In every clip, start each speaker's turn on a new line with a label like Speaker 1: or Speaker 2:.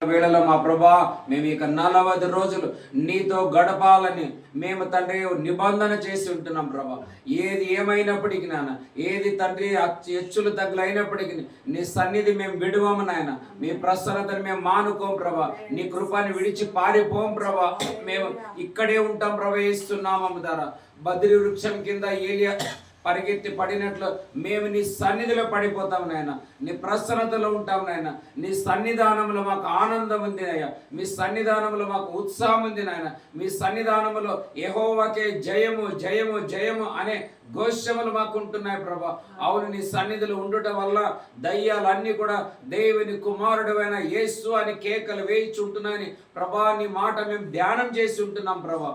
Speaker 1: వేళలో మా ప్రభా మేము ఇక 40 రోజులు నీతో గడపాలని మేము తండ్రి నిబంధన చేసి ఉంటున్నాం ప్రభా. ఏది ఏమైనప్పటికీ నాన్న, ఏది తండ్రి హెచ్చులు తగ్గులైనప్పటికీ నీ సన్నిధి మేము విడువము నాయన. మీ ప్రసన్నతను మేము మానుకోం ప్రభా. నీ కృపని విడిచి పారిపోం ప్రభా. మేము ఇక్కడే ఉంటాం ప్రభా. ఇస్తున్నాము ద్వారా బద్రి వృక్షం కింద ఏలియా పరిగెత్తి పడినట్లు మేము నీ సన్నిధిలో పడిపోతాం నాయన. నీ ప్రసన్నతలో ఉంటాం నాయన. నీ సన్నిధానంలో మాకు ఆనందం ఉంది నాయన. మీ సన్నిధానంలో మాకు ఉత్సాహం ఉంది నాయన. మీ సన్నిధానంలో యెహోవాకే జయము జయము జయము అనే ఘోషములు మాకు ఉంటున్నాయి ప్రభా. అవును, నీ సన్నిధిలో ఉండుట వల్ల దయ్యాలన్నీ కూడా దేవుని కుమారుడైన యేసు అని కేకలు వేయించుంటున్నాయని ప్రభా నీ మాట మేము ధ్యానం చేసి ఉంటున్నాం ప్రభా.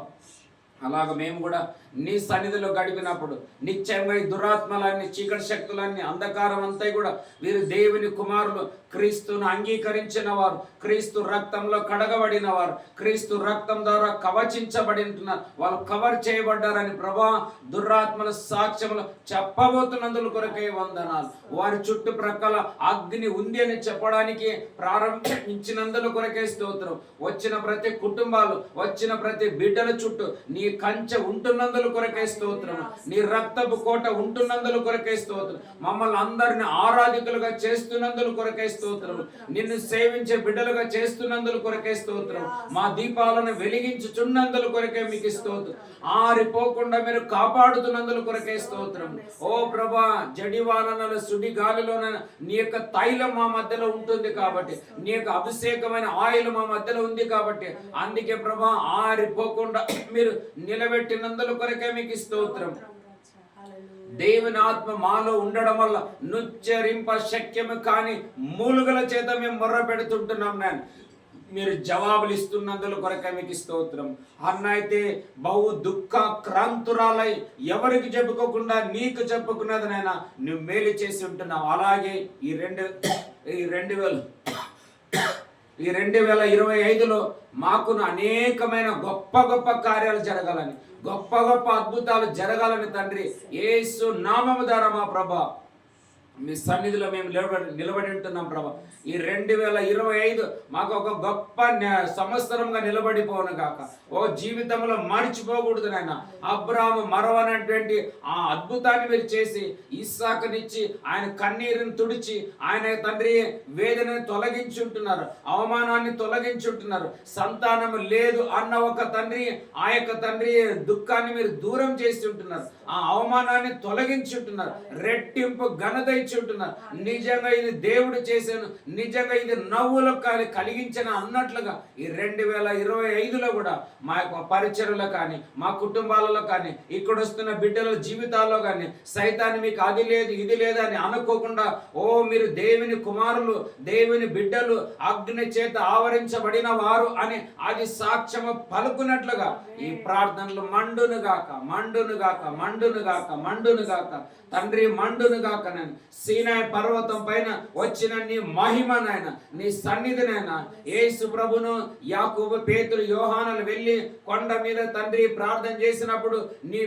Speaker 1: అలాగ మేము కూడా నీ సన్నిధిలో గడిపినప్పుడు నిత్యంగా ఈ దురాత్మలన్నీ, చీకటి శక్తులన్నీ, అంధకారం అంతా కూడా వీరు దేవుని కుమారులు, క్రీస్తును అంగీకరించిన వారు, క్రీస్తు రక్తంలో కడగబడిన వారు, క్రీస్తు రక్తం ద్వారా కవచించబడి ఉంటున్నారు, వాళ్ళు కవర్ చేయబడ్డారని ప్రభా దురాత్మల సాక్ష్యములు చెప్పబోతున్నందుల కొరకే వందనాలు. వారి చుట్టుప్రక్కల అగ్ని ఉంది అని చెప్పడానికి ప్రారంభించినందుల కొరకే స్తోత్రం. వచ్చిన ప్రతి కుటుంబాలు, వచ్చిన ప్రతి బిడ్డల చుట్టూ నీ కంచె ఉంటున్నందుల కొరకే స్తోత్రం. నీ రక్తపు కోట ఉంటున్నందుల కొరకే స్తోత్రం. మమ్మల్ని అందరిని ఆరాధికులుగా చేస్తున్నందుల కొరకే స్తోత్రం. నిన్ను సేవించే బిడ్డలుగా చేస్తున్నందుల కొరకే స్తోత్రం. మా దీపాలను వెలిగించుచున్నందుల కొరకే మీకు స్తోత్రం. ఆరిపోకుండా మీరు కాపాడుతున్నందుల కొరకే స్తోత్రం. ఓ ప్రభా, జడివానల సుడి గాలిలోన నీ యొక్క తైలం మా మధ్యలో ఉంటుంది కాబట్టి, నీ యొక్క అభిషేకమైన ఆయిల్ మా మధ్యలో ఉంది కాబట్టి, అందుకే ప్రభా ఆరిపోకుండా మీరు నిలబెట్టినందుల కొరకే మీకు స్తోత్రం. దేవుని ఆత్మ మాలో ఉండడం వల్ల నుచ్చరింప శక్యము కాని మూలుగల చేత మేము మొర్ర పెడుతుంటున్నాం నేను. మీరు జవాబులు ఇస్తున్నందుల కొరకే మీకు స్తోత్రం. అన్న అయితే బహు దుఃఖ క్రాంతురాలై ఎవరికి చెప్పుకోకుండా నీకు చెప్పుకున్నది నాయన నువ్వు మేలు చేసి ఉంటున్నావు. అలాగే ఈ 2025లో మాకు అనేకమైన గొప్ప గొప్ప కార్యాలు జరగాలని, గొప్ప గొప్ప అద్భుతాలు జరగాలని తండ్రి యేసు నామము ద్వారా మా ప్రభా మీ సన్నిధిలో మేము నిలబడి ఉంటున్నాం ప్రభా. ఈ 2025 మాకు ఒక గొప్ప సంవత్సరంగా నిలబడిపోను గాక. ఓ జీవితంలో మర్చిపోకూడదు నాయన. అబ్రాహాము మరవనటువంటి ఆ అద్భుతాన్ని మీరు చేసి ఇస్సాకునిచ్చి ఆయన కన్నీరుని తుడిచి ఆయన తండ్రి వేదనని తొలగించుంటున్నారు, అవమానాన్ని తొలగించుంటున్నారు. సంతానము లేదు అన్న ఒక తండ్రి, ఆ యొక్క తండ్రి దుఃఖాన్ని మీరు దూరం చేసి ఉంటున్నారు, ఆ అవమానాన్ని తొలగించుంటున్నారు, రెట్టింపు ఘనత ఇచ్చుంటున్నారు. నిజంగా ఇది దేవుడు చేశాను, నిజంగా ఇది నవ్వులకు కలిగించిన అన్నట్లుగా ఈ 2025లో కూడా మా యొక్క పరిచర్యలో కానీ, మా కుటుంబాలలో కానీ, ఇక్కడ వస్తున్న బిడ్డల జీవితాల్లో కానీ సైతాన్ని మీకు అది లేదు ఇది లేదు అని అనుకోకుండా, ఓ మీరు దేవుని కుమారులు, దేవుని బిడ్డలు, అగ్ని చేత ఆవరించబడిన వారు అని అది సాక్ష్యము పలుకున్నట్లుగా ఈ ప్రార్థనలు మండును గాక, మండును గాక, మండును గాక, మండును గాక తండ్రి, మండును గాక. నేను సీనాయి పర్వతం పైన వచ్చిన నీ మహిమ నాయన, నీ సన్నిధి నాయన, యేసు ప్రభును, యాకోబు, పేతురు, యోహానులు వెళ్ళి కొండ మీద తండ్రి ప్రార్థన చేసినప్పుడు నీ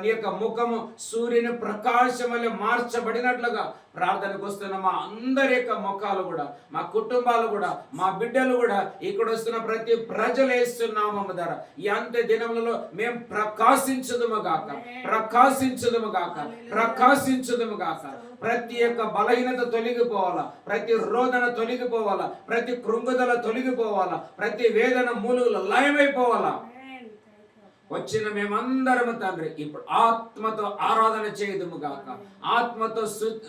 Speaker 1: యొక్క ముఖము సూర్యుని ప్రకాశం వల్ల మార్చబడినట్లుగా ప్రార్థనకు వస్తున్న మా అందరి యొక్క ముఖాలు కూడా, మా కుటుంబాలు కూడా, మా బిడ్డలు కూడా, ఇక్కడ వస్తున్న ప్రతి ప్రజలు వేస్తున్నాము ధర ఈ అంత్య దినములలో మేము ప్రకాశించుదుము గాక, ప్రకాశించుదుము గాక, ప్రకాశించుదుము గాక. ప్రతి యొక్క బలహీనత తొలగిపోవాలా, ప్రతి రోదన తొలగిపోవాలా, ప్రతి కృంగుదల తొలగిపోవాలా, ప్రతి వేదన మూలుగులు లయమైపోవాలా. వచ్చిన మేమందరము తండ్రి ఇప్పుడు ఆత్మతో ఆరాధన చేయుదుము గాక, ఆత్మతో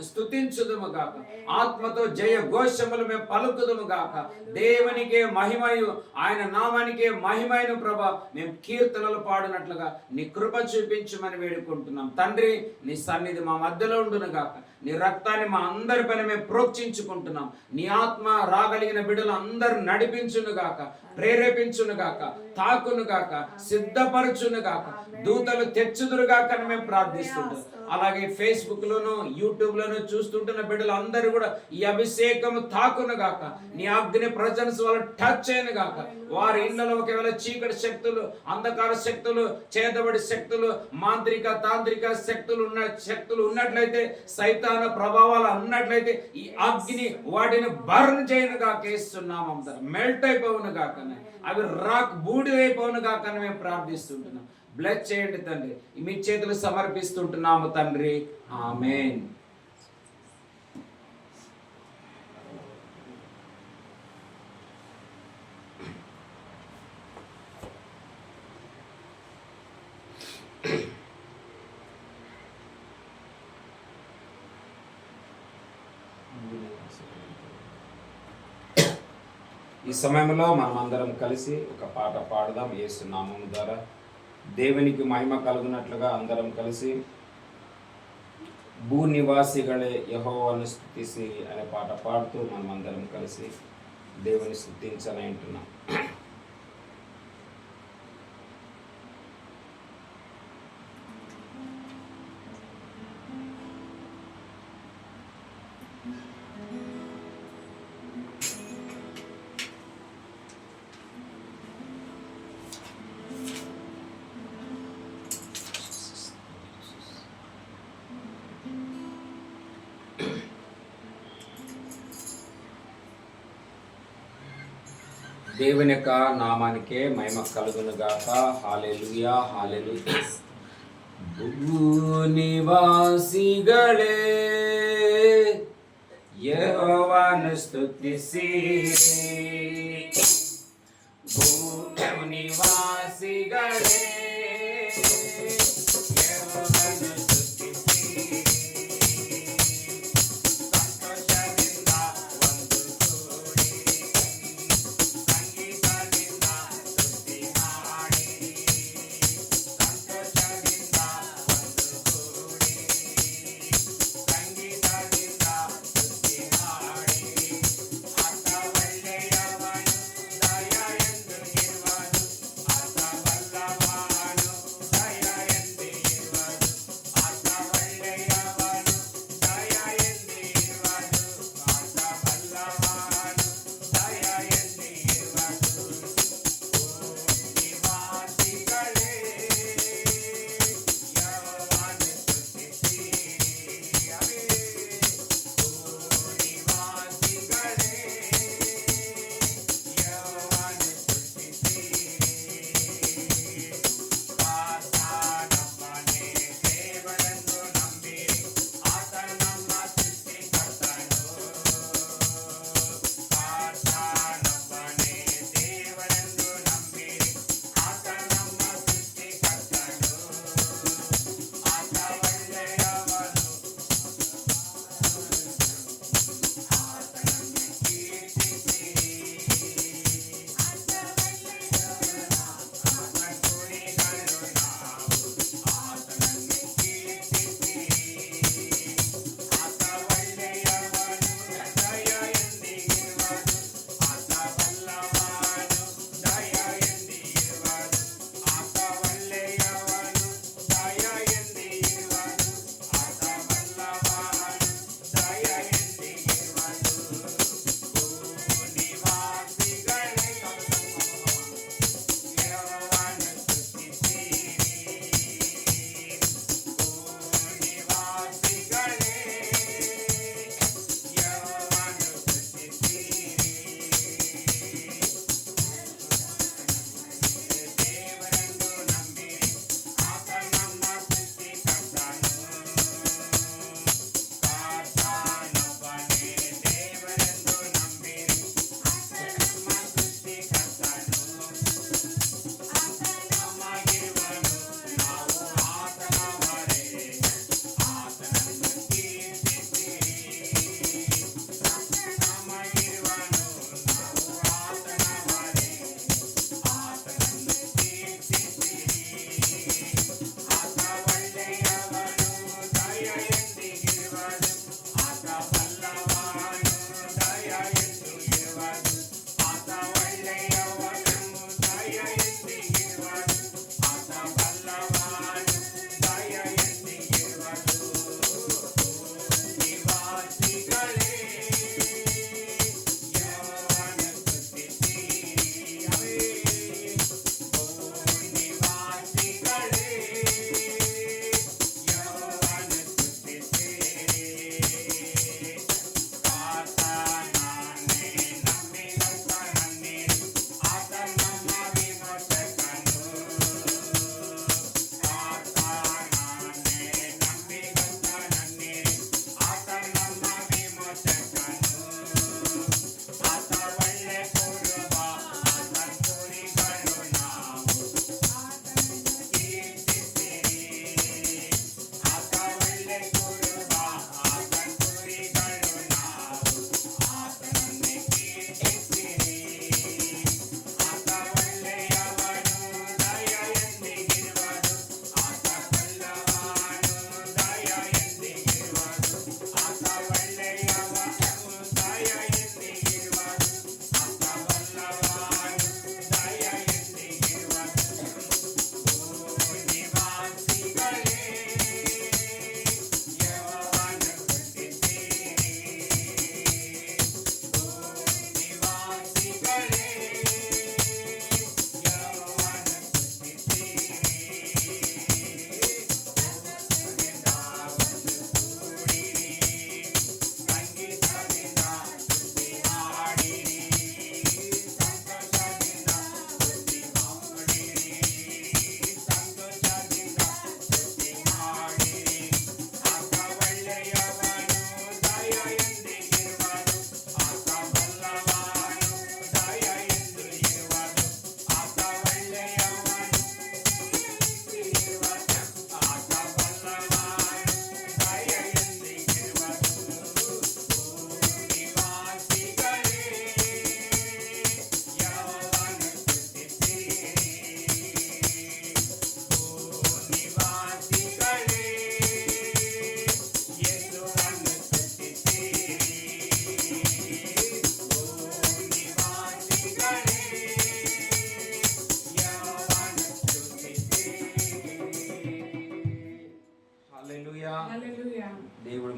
Speaker 1: స్తుతించుదుము గాక, ఆత్మతో జయ ఘోషములు మేము పలుకుదుము గాక. దేవునికే మహిమయు, ఆయన నామానికే మహిమయను ప్రభా మేము కీర్తనలు పాడినట్లుగా నీ కృప చూపించమని వేడుకుంటున్నాం తండ్రి. నీ సన్నిధి మా మధ్యలో ఉండును గాక, నీ రక్తాన్ని మా అందరి పైన మేము ప్రోక్షించుకుంటున్నాం. నీ ఆత్మ రాగలిగిన బిడ్డలు అందరూ నడిపించును గాక, ప్రేరేపించును గాక, తాకును గాక, సిద్ధపరచును గాక, దూతలు తెచ్చుదురు గాక అని మేము ప్రార్థిస్తుంటాం. అలాగే ఫేస్బుక్ లోను యూట్యూబ్ లోను చూస్తుంటున్న బిడ్డలు అందరూ కూడా ఈ అభిషేకము తాకును గాక. నీ అగ్ని ప్రజెన్స్ వాళ్ళు టచ్ చేయను గాక. వారి ఇళ్లలో ఒకవేళ చీకటి శక్తులు, అంధకార శక్తులు, చేతబడి శక్తులు, మాంత్రిక తాంత్రిక శక్తులు ఉన్నట్లయితే, సైతాన ప్రభావాలు ఉన్నట్లయితే ఈ అగ్ని వాటిని బర్న్ చేయను గాక. వేస్తున్నాము మెల్ట్ అయిపోవును గాక, అవి రాక్ బూడిదైపోవును గాక అని మేము ప్రార్థిస్తుంటున్నాం. బ్లెస్ చేయండి తండ్రి, మీ చేతులు సమర్పిస్తుంటున్నాము తండ్రి. ఆమేన్. ఈ సమయంలో మనం అందరం కలిసి ఒక పాట పాడదాం. యేసు నామము ద్వారా దేవునికి మహిమ కలుగునట్లుగా అందరం కలిసి భూనివాసిಗಳೇ యెహోవాను స్తుతిసి అనే పాట పాడుతూ మనం అందరం కలిసి దేవుని స్తుతించాలని అంటున్నాం. దేవుని యొక్క నామానికే మహిమ కలుగును గాక. హల్లెలూయా, హల్లెలూయా. భూనివాసిಗಳೇ యెహోవాను స్తుతిసిరి, భూనివాసిಗಳೇ యెహోవాను స్తుతిసిరి, సంతోషದಿಂದ ಒಂದು ಕೂಡಿ ಸಂಗೀತದಿಂದ ಸ್ತುತಿ ಮಾಡಿ, ಸಂತೋಷದಿಂದ ಒಂದು ಕೂಡಿ ಸಂಗೀತದಿಂದ ಸ್ತುತಿ ಮಾಡಿ, ಆತ ಒಳ್ಳೆಯವನು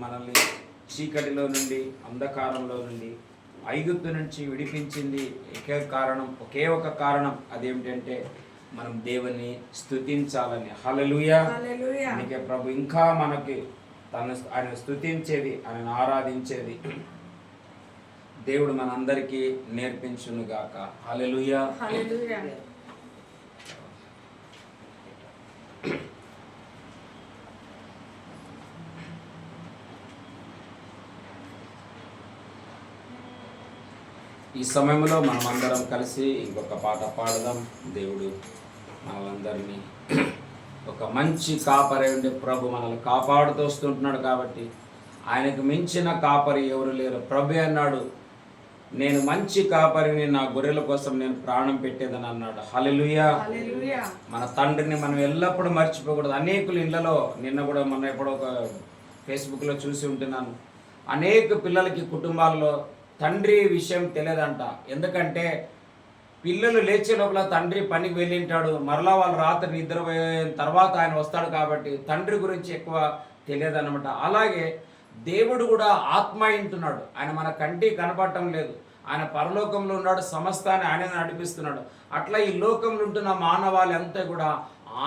Speaker 1: మనల్ని చీకటిలో నుండి, అంధకారంలో నుండి, ఐగుప్తు నుంచి విడిపించింది ఒకే ఒక కారణం అదేమిటంటే మనం దేవుని స్తుతించాలని. హల్లెలూయా. అందుకే ప్రభు ఇంకా మనకి ఆయన స్తుతించేది, ఆయన ఆరాధించేది దేవుడు మనందరికీ నేర్పించును గాక. హల్లెలూయా. ఈ సమయంలో మనమందరం కలిసి ఇంకొక పాట పాడదాం. దేవుడు మనలందరినీ ఒక మంచి కాపరి ఉండే ప్రభు మనల్ని కాపాడుతూ వస్తుంటున్నాడు కాబట్టి ఆయనకు మించిన కాపరి ఎవరు లేరు. ప్రభు అన్నాడు, నేను మంచి కాపరిని, నా గొర్రెల కోసం నేను ప్రాణం పెట్టేదని అన్నాడు. హల్లెలూయా. మన తండ్రిని మనం ఎల్లప్పుడూ మర్చిపోకూడదు. అనేకుల ఇళ్లలో నిన్న కూడా మొన్న ఎప్పుడో ఒక ఫేస్బుక్లో చూసి ఉంటున్నాను, అనేక పిల్లలకి కుటుంబాల్లో తండ్రి విషయం తెలియదంట. ఎందుకంటే పిల్లలు లేచే లోపల తండ్రి పనికి వెళ్ళింటాడు, మరలా వాళ్ళు రాత్రి నిద్రపోయిన తర్వాత ఆయన వస్తాడు కాబట్టి తండ్రి గురించి ఎక్కువ తెలియదన్నమాట. అలాగే దేవుడు కూడా ఆత్మ ఇంటున్నాడు. ఆయన మన కంటికి కనపడటం లేదు, ఆయన పరలోకంలో ఉన్నాడు, సమస్తాన్ని ఆయన నడిపిస్తున్నాడు. అట్లా ఈ లోకంలో ఉంటున్న మానవాళి అంతా కూడా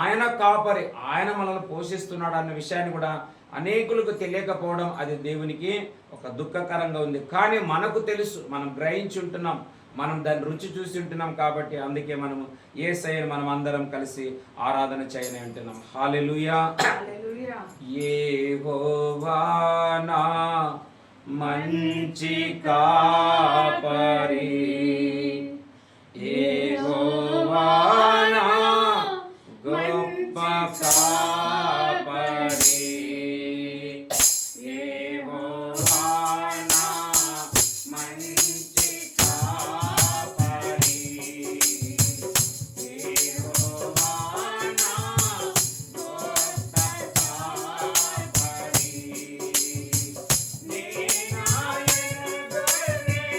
Speaker 1: ఆయన కాపరి, ఆయన మనల్ని పోషిస్తున్నాడు అన్న విషయాన్ని కూడా అనేకులకు తెలియకపోవడం అది దేవునికి ఒక దుఃఖకరంగా ఉంది. కానీ మనకు తెలుసు, మనం గ్రహించి ఉంటున్నాం, మనం దాన్ని రుచి చూసి ఉంటున్నాం కాబట్టి అందుకే మనము యేసయ్యను మనం అందరం కలిసి ఆరాధన చేయని అంటున్నాం. హల్లెలూయా. యెహోవా నా మంచి కాపరి, యెహోవా నా గొప్ప కాపరి, యెహోవా నా మంచి కాపరి, యెహోవా నా గొప్ప కాపరి, నేనాయన గొర్రెలు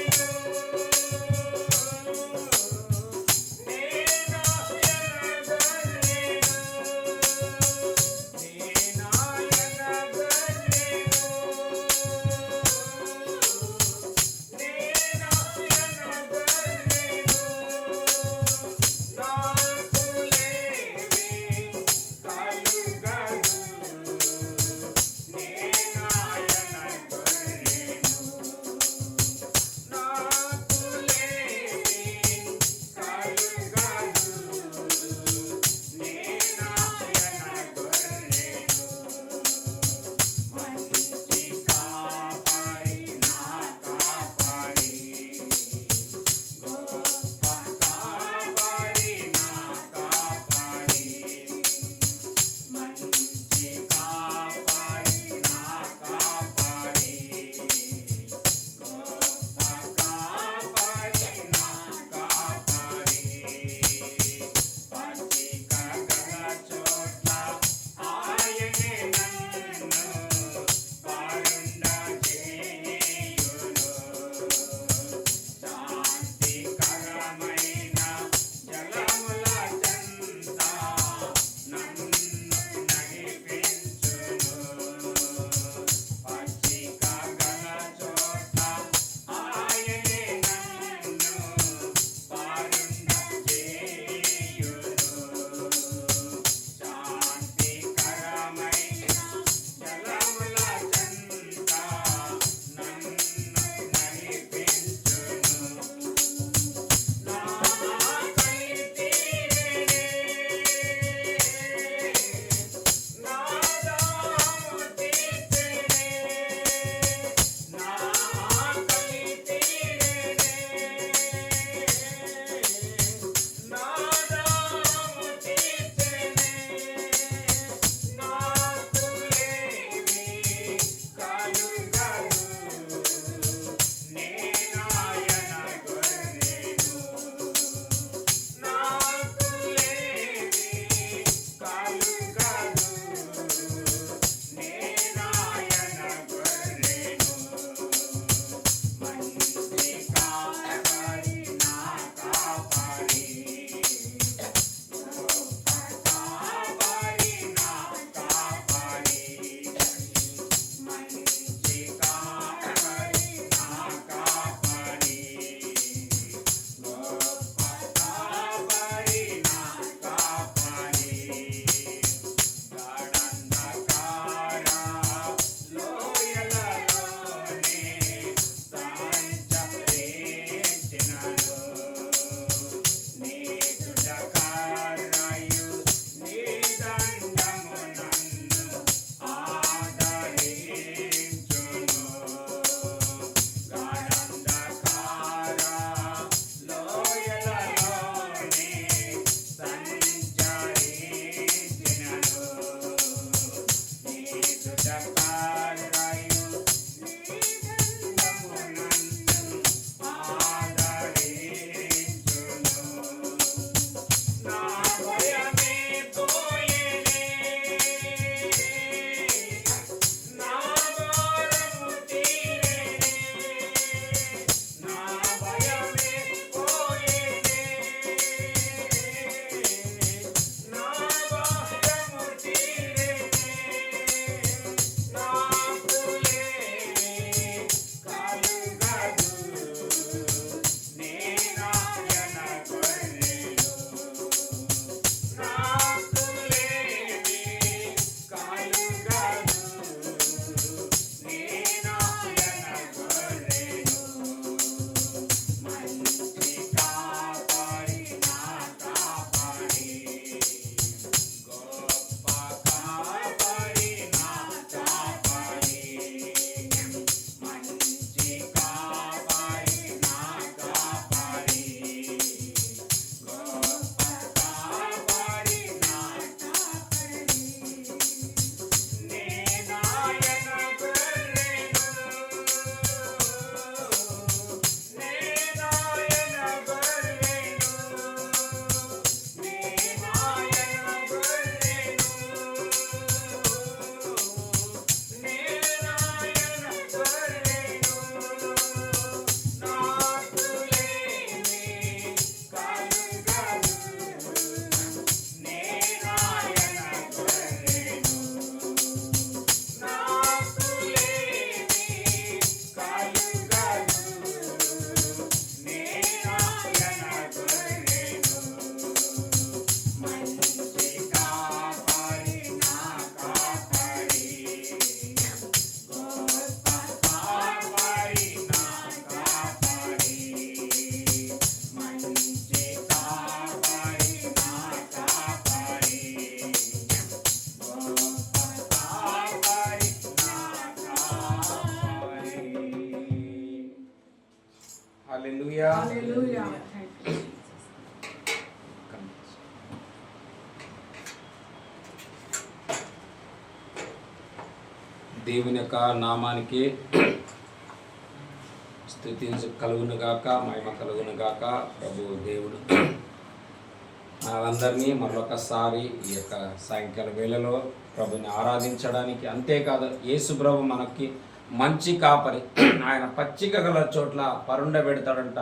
Speaker 1: దేవుని యొక్క నామానికి స్తుతి కలుగును గాక, మహిమ కలుగును గాక. ప్రభు దేవుడు అందరినీ మరొకసారి ఈ యొక్క సాయంకాల వేళలో ప్రభుని ఆరాధించడానికి, అంతేకాదు యేసు ప్రభు మనకి మంచి కాపరి, ఆయన పచ్చిక గల చోట్ల పరుండబెడతాడంట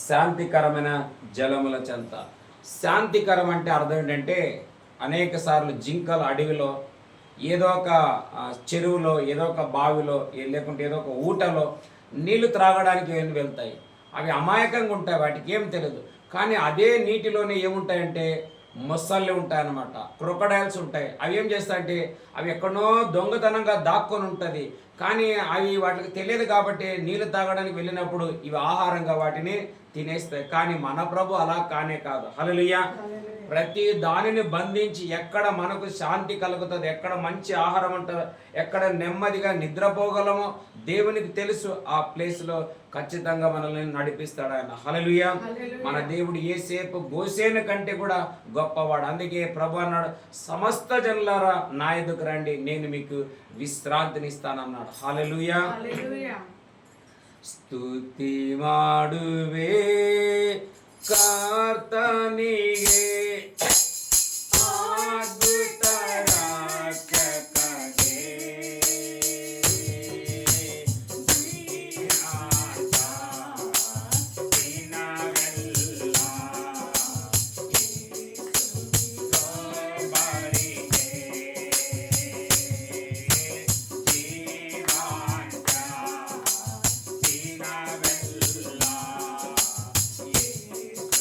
Speaker 1: శాంతికరమైన జలముల చెంత. శాంతికరం అంటే అర్థం ఏంటంటే, అనేక సార్లు జింకలు అడవిలో ఏదో ఒక చెరువులో, ఏదో ఒక బావిలో, లేకుంటే ఏదో ఒక ఊటలో నీళ్లు త్రాగడానికి వెళ్తాయి. అవి అమాయకంగా ఉంటాయి, వాటికి ఏం తెలియదు. కానీ అదే నీటిలోనే ఏముంటాయంటే మొసళ్ళు ఉంటాయన్నమాట, క్రొకడైల్స్ ఉంటాయి. అవి ఏం చేస్తాయంటే, అవి ఎక్కడో దొంగతనంగా దాక్కొని ఉంటుంది. కానీ అవి వాటికి తెలియదు కాబట్టి నీళ్ళు తాగడానికి వెళ్ళినప్పుడు ఇవి ఆహారంగా వాటిని తినేస్తాయి. కానీ మన ప్రభు అలా కానే కాదు. హల్లెలూయా. ప్రతి దానిని బంధించి ఎక్కడ మనకు శాంతి కలుగుతుంది, ఎక్కడ మంచి ఆహారం ఉంటుంది, ఎక్కడ నెమ్మదిగా నిద్రపోగలమో దేవునికి తెలుసు. ఆ ప్లేస్లో ఖచ్చితంగా మనల్ని నడిపిస్తాడు ఆయన. హల్లెలూయా. మన దేవుడు యేసేపు గోసేను కంటే కూడా గొప్పవాడు. అందుకే ప్రభు అన్నాడు, సమస్త జనులారా నా ఎదుకు రండి, నేను మీకు విశ్రాంతినిస్తానన్నాడు. హల్లెలూయా. స్తుతి ಮಾಡುವೆ ಕರ್ತನಿಗೆ, ಅದ್ಭುತ ರಕ್ಷಕಗೆ, ದಿನಾಂತ ದಿನವೆಲ್ಲ ಯೇಸುವಿಗೆ, ದಿನಾಂತ ದಿನವೆಲ್ಲ ಯೇಸುವಿಗೆ.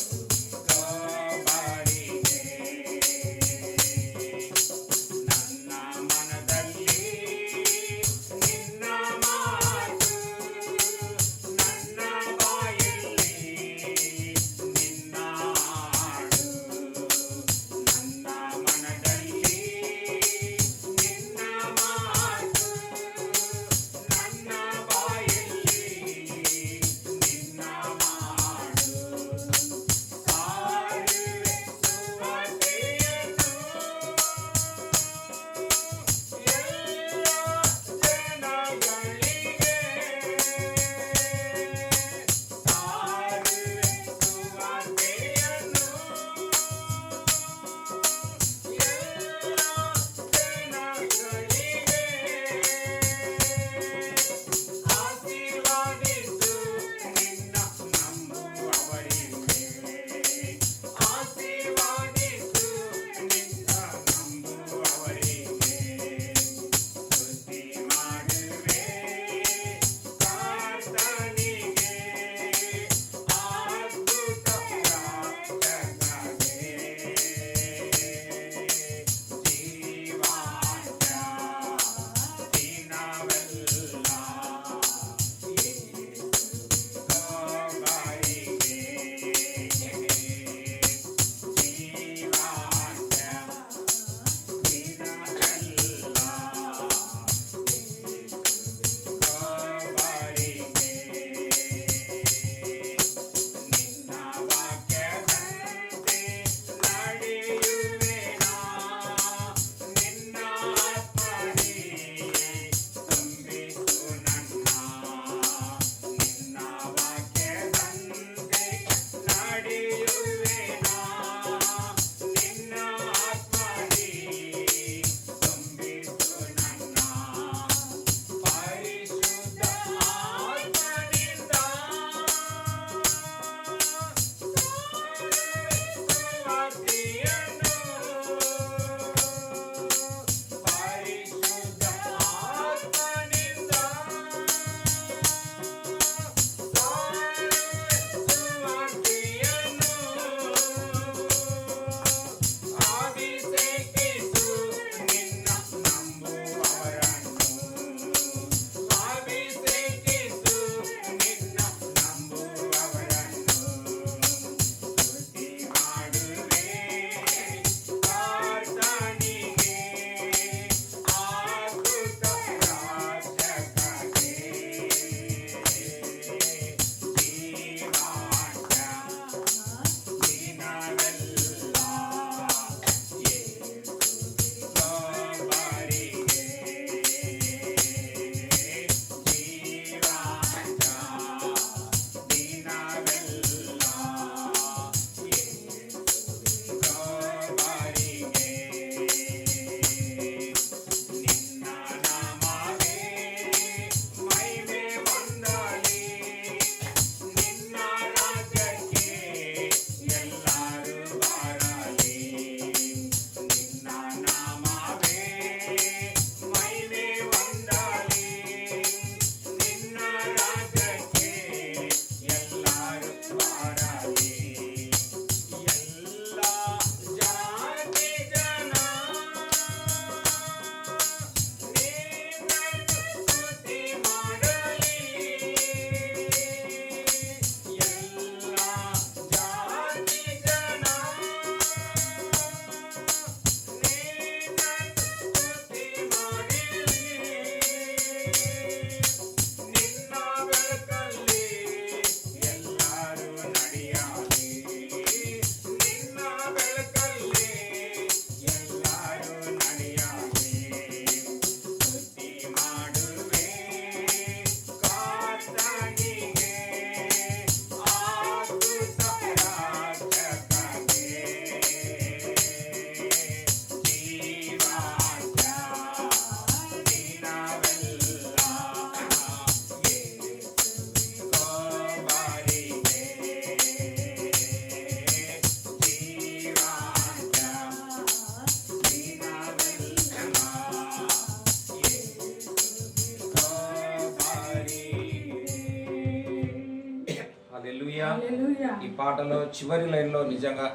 Speaker 1: పాటలో చివరి లైన్లో నిజంగా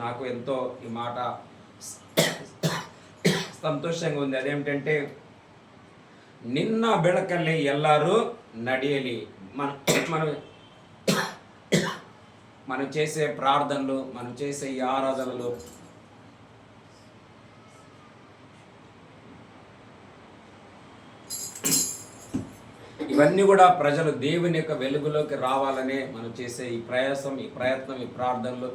Speaker 1: నాకు ఎంతో ఈ మాట సంతోషంగా ఉంది. అదేమిటంటే నిన్న ಬೆಳಕಲ್ಲಿ ಎಲ್ಲರೂ నడియలి. మనం చేసే ప్రార్థనలు, మనం చేసే ఈ ఆరాధనలు ఇవన్నీ కూడా ప్రజలు దేవుని యొక్క వెలుగులోకి రావాలనే మనం చేసే ఈ ప్రయాసం, ఈ ప్రయత్నం, ఈ ప్రార్థనలు.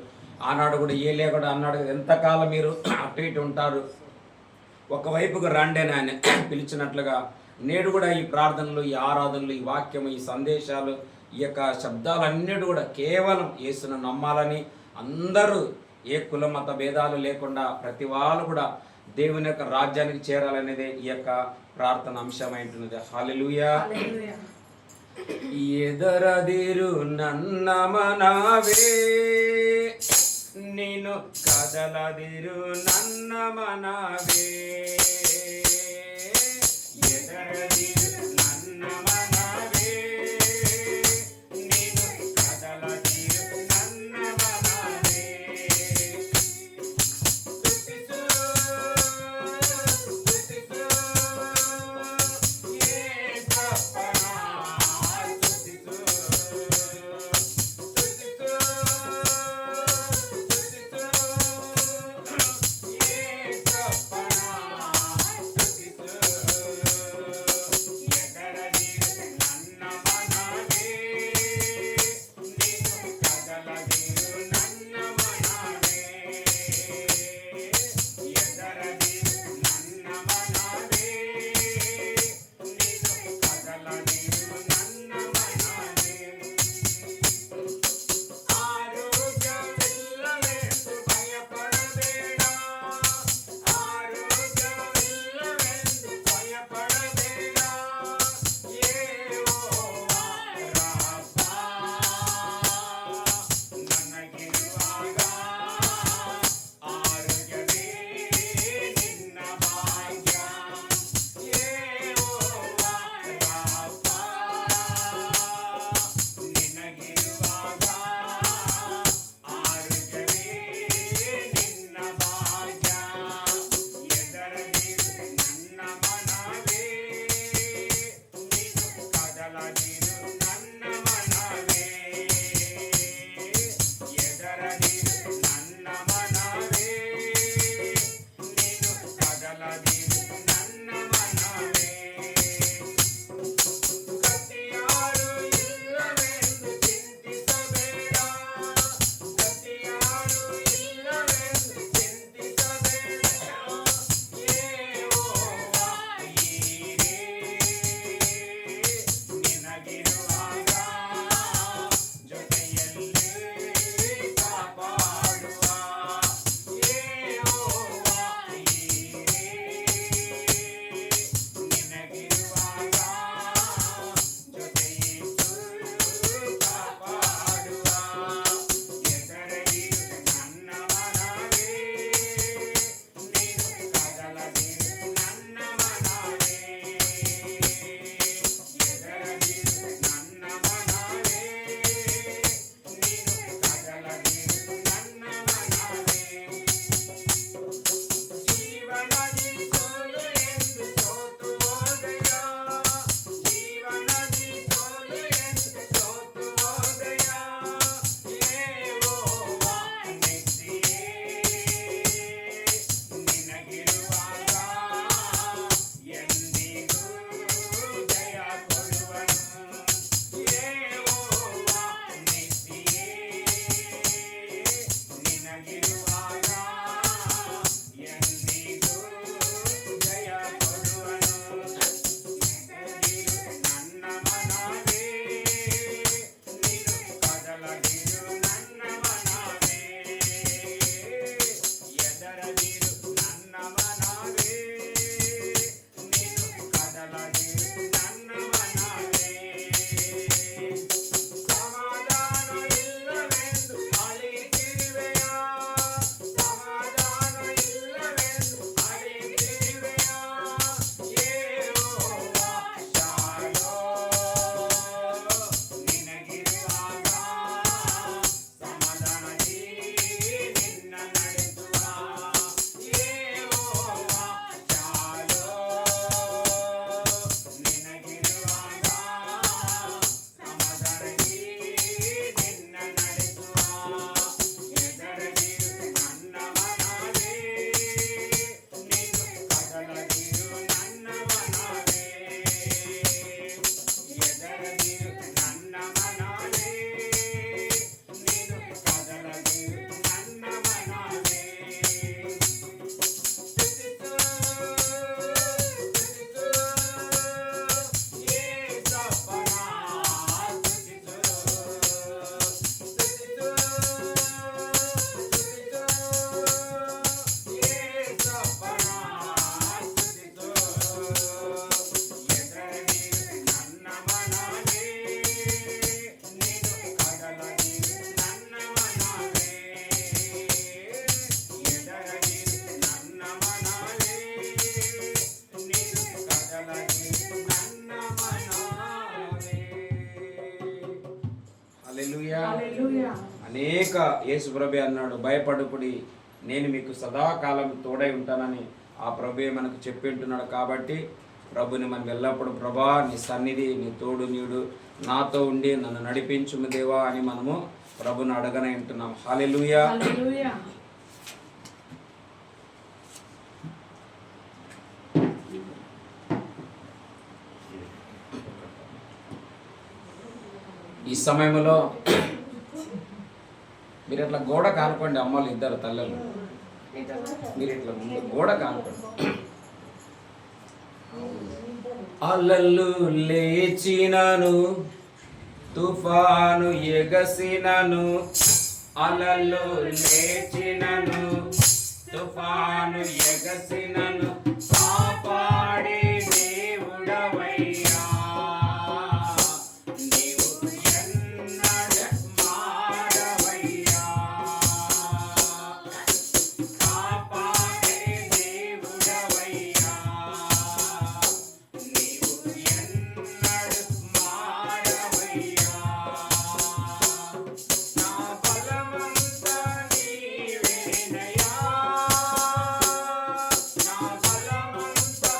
Speaker 1: ఆనాడు కూడా ఏలియా కూడా అన్నాడు, ఎంతకాలం మీరు అటు ఇటు ఉంటారు, ఒకవైపుకు రండి అని ఆయన పిలిచినట్లుగా నేడు కూడా ఈ ప్రార్థనలు, ఈ ఆరాధనలు, ఈ వాక్యము, ఈ సందేశాలు, ఈ యొక్క శబ్దాలన్నిటి కూడా కేవలం యేసును నమ్మాలని, అందరూ ఏ కుల మత భేదాలు లేకుండా ప్రతి వాళ్ళు కూడా దేవుని యొక్క రాజ్యానికి చేరాలనేదే ఈ యొక్క ప్రార్థన అంశమైంటున్నది. హల్లెలూయా. ఎదరదిరు నన్న మనవే, నేను కదలదిరు నన్న మనవే, ఎదరదిరు నన్న మనవే, నేను కదలదిరు నన్న మనవే. అనేక యేసు ప్రభు అన్నాడు, భయపడుకుడి, నేను మీకు సదాకాలం తోడై ఉంటానని ఆ ప్రభువే మనకు చెప్పి ఉంటున్నాడు. కాబట్టి ప్రభుని మనం ఎల్లప్పుడూ, ప్రభా నీ సన్నిధి, నీ తోడు నీడు నాతో ఉండి నన్ను నడిపించుము దేవా అని మనము ప్రభుని అడగనే ఉంటున్నాం. హల్లెలూయా. ఈ సమయంలో మీరు ఇట్లా గోడ కానుకోండి, అమ్మలు ఇద్దరు తల్లలు, మీరు ఇట్లా ముందు గోడ కానుకోండి. అలలు లేచినను, తుఫాను ఎగసినను, అలలు లేచినను, తుఫాను ఎగసినను, కాపాడే దేవుడవయ్యా, నీవు ఎన్నడూ మారవయ్యా, కాపాడే దేవుడవయ్యా, నీవు ఎన్నడూ మారవయ్యా, నా బలమంతా నీవేనయ్యా, నా బలమంతా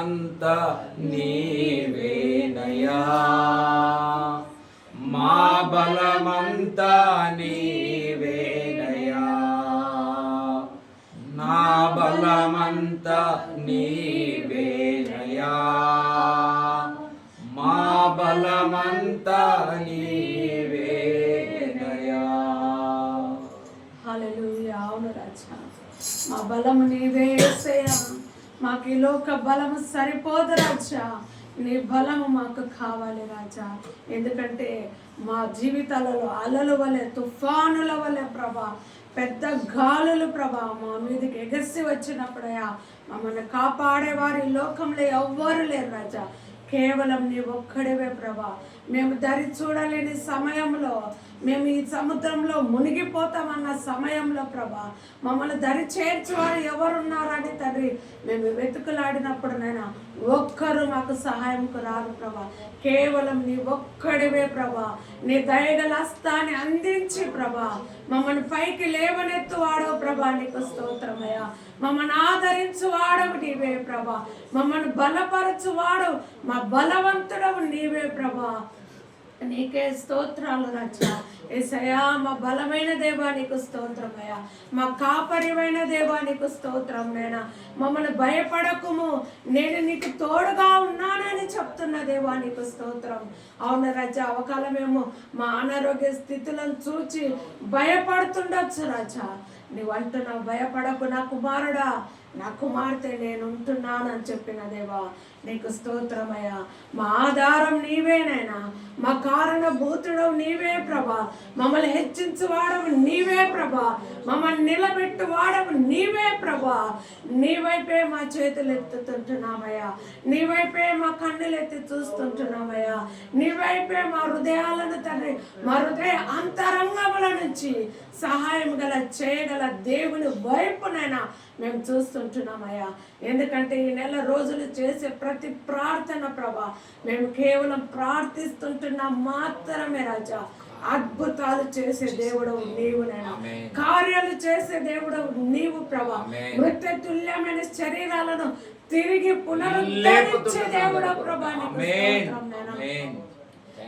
Speaker 1: బలమంతా నీవేనయ్యా, మా బలమంతా నీవేనయ్యా, నా బలమంతా నీవేనయ్యా, మా బలమంతా నీవేనయ్యా.
Speaker 2: హల్లెలూయా. అవును రాజా, మా బలము నీవే యేసయ్యా. మాకు ఈ లోక బలము సరిపోదు రాజా, నీ బలము మాకు కావాలి రాజా. ఎందుకంటే మా జీవితాలలో అలల వలె, తుఫానుల వలె ప్రభా, పెద్ద గాలులు ప్రభా మా మీదకి ఎగసి వచ్చినప్పుడయా మమ్మల్ని కాపాడేవారు ఈ లోకంలో ఎవ్వరు లేరు రాజా, కేవలం నీ ఒక్కడివే ప్రభా. మేము దరి చూడలేని సమయంలో, మేము ఈ సముద్రంలో మునిగిపోతామన్న సమయంలో ప్రభా మమ్మల్ని దరి చేర్చేవారు ఎవరున్నారని తండ్రి మేము వెతుకులాడినప్పుడు నైనా ఒక్కరు మాకు సహాయంకు రారు ప్రభా. కేవలం నీ ఒక్కడివే ప్రభా. నీ దయగల హస్తాన్ని అందించి ప్రభా మమ్మల్ని పైకి లేవనెత్తు వాడవు ప్రభా, నీకు స్తోత్రమయ్యా. మమ్మల్ని ఆదరించు వాడవు నీవే ప్రభా, మమ్మల్ని బలపరచు వాడవు, మా బలవంతుడవు నీవే ప్రభా. నీకే స్తోత్రాలు రాజా. యేసయ్యా, మా బలమైన దేవా నీకు స్తోత్రమయ్యా, మా కాపరిమైన దేవా నీకు స్తోత్రం. నైనా మమ్మల్ని భయపడకుము, నేను నీకు తోడుగా ఉన్నానని చెప్తున్న దేవా నీకు స్తోత్రం. అవును రాజా, అవకాలం మేము మా అనారోగ్య స్థితులను చూచి భయపడుతుండొచ్చు రాజా. నీవు అంటున్నావు, భయపడకు నా కుమారుడా, నా కుమార్తె నేను ఉంటున్నానని చెప్పిన దేవా నీకు స్తోత్రమయ్యా. మా ఆధారం నీవేనైనా, మా కారణభూతుడవు నీవే ప్రభా, మమ్మల్ని హెచ్చించు వాడవు నీవే ప్రభా, మమ్మల్ని నిలబెట్టు వాడవు నీవే ప్రభా. నీ వైపే మా చేతులు ఎత్తుతుంటున్నామయ్యా, నీ వైపే మా కన్నులు ఎత్తి చూస్తుంటున్నామయ్యా, నీ వైపే మా హృదయాలను తండ్రి, మా హృదయ అంతరంగముల నుంచి సహాయం గల చేయగల దేవుని వైపునైనా మేము చూస్తుంటున్నామయ్యా. ఎందుకంటే ఈ నెల రోజులు చేసే ప్రతి ప్రార్థన ప్రభా మేము కేవలం ప్రార్థిస్తుంటున్నాం మాత్రమే రాజా. అద్భుతాలు చేసే దేవుడవు నీవు నైనా, కార్యాలు చేసే దేవుడవు నీవు ప్రభా. మృత్యు తుల్యమైన శరీరాలను తిరిగి పునరుద్ధరించే దేవుడవు ప్రభా, నీకు స్తోత్రం నైనా.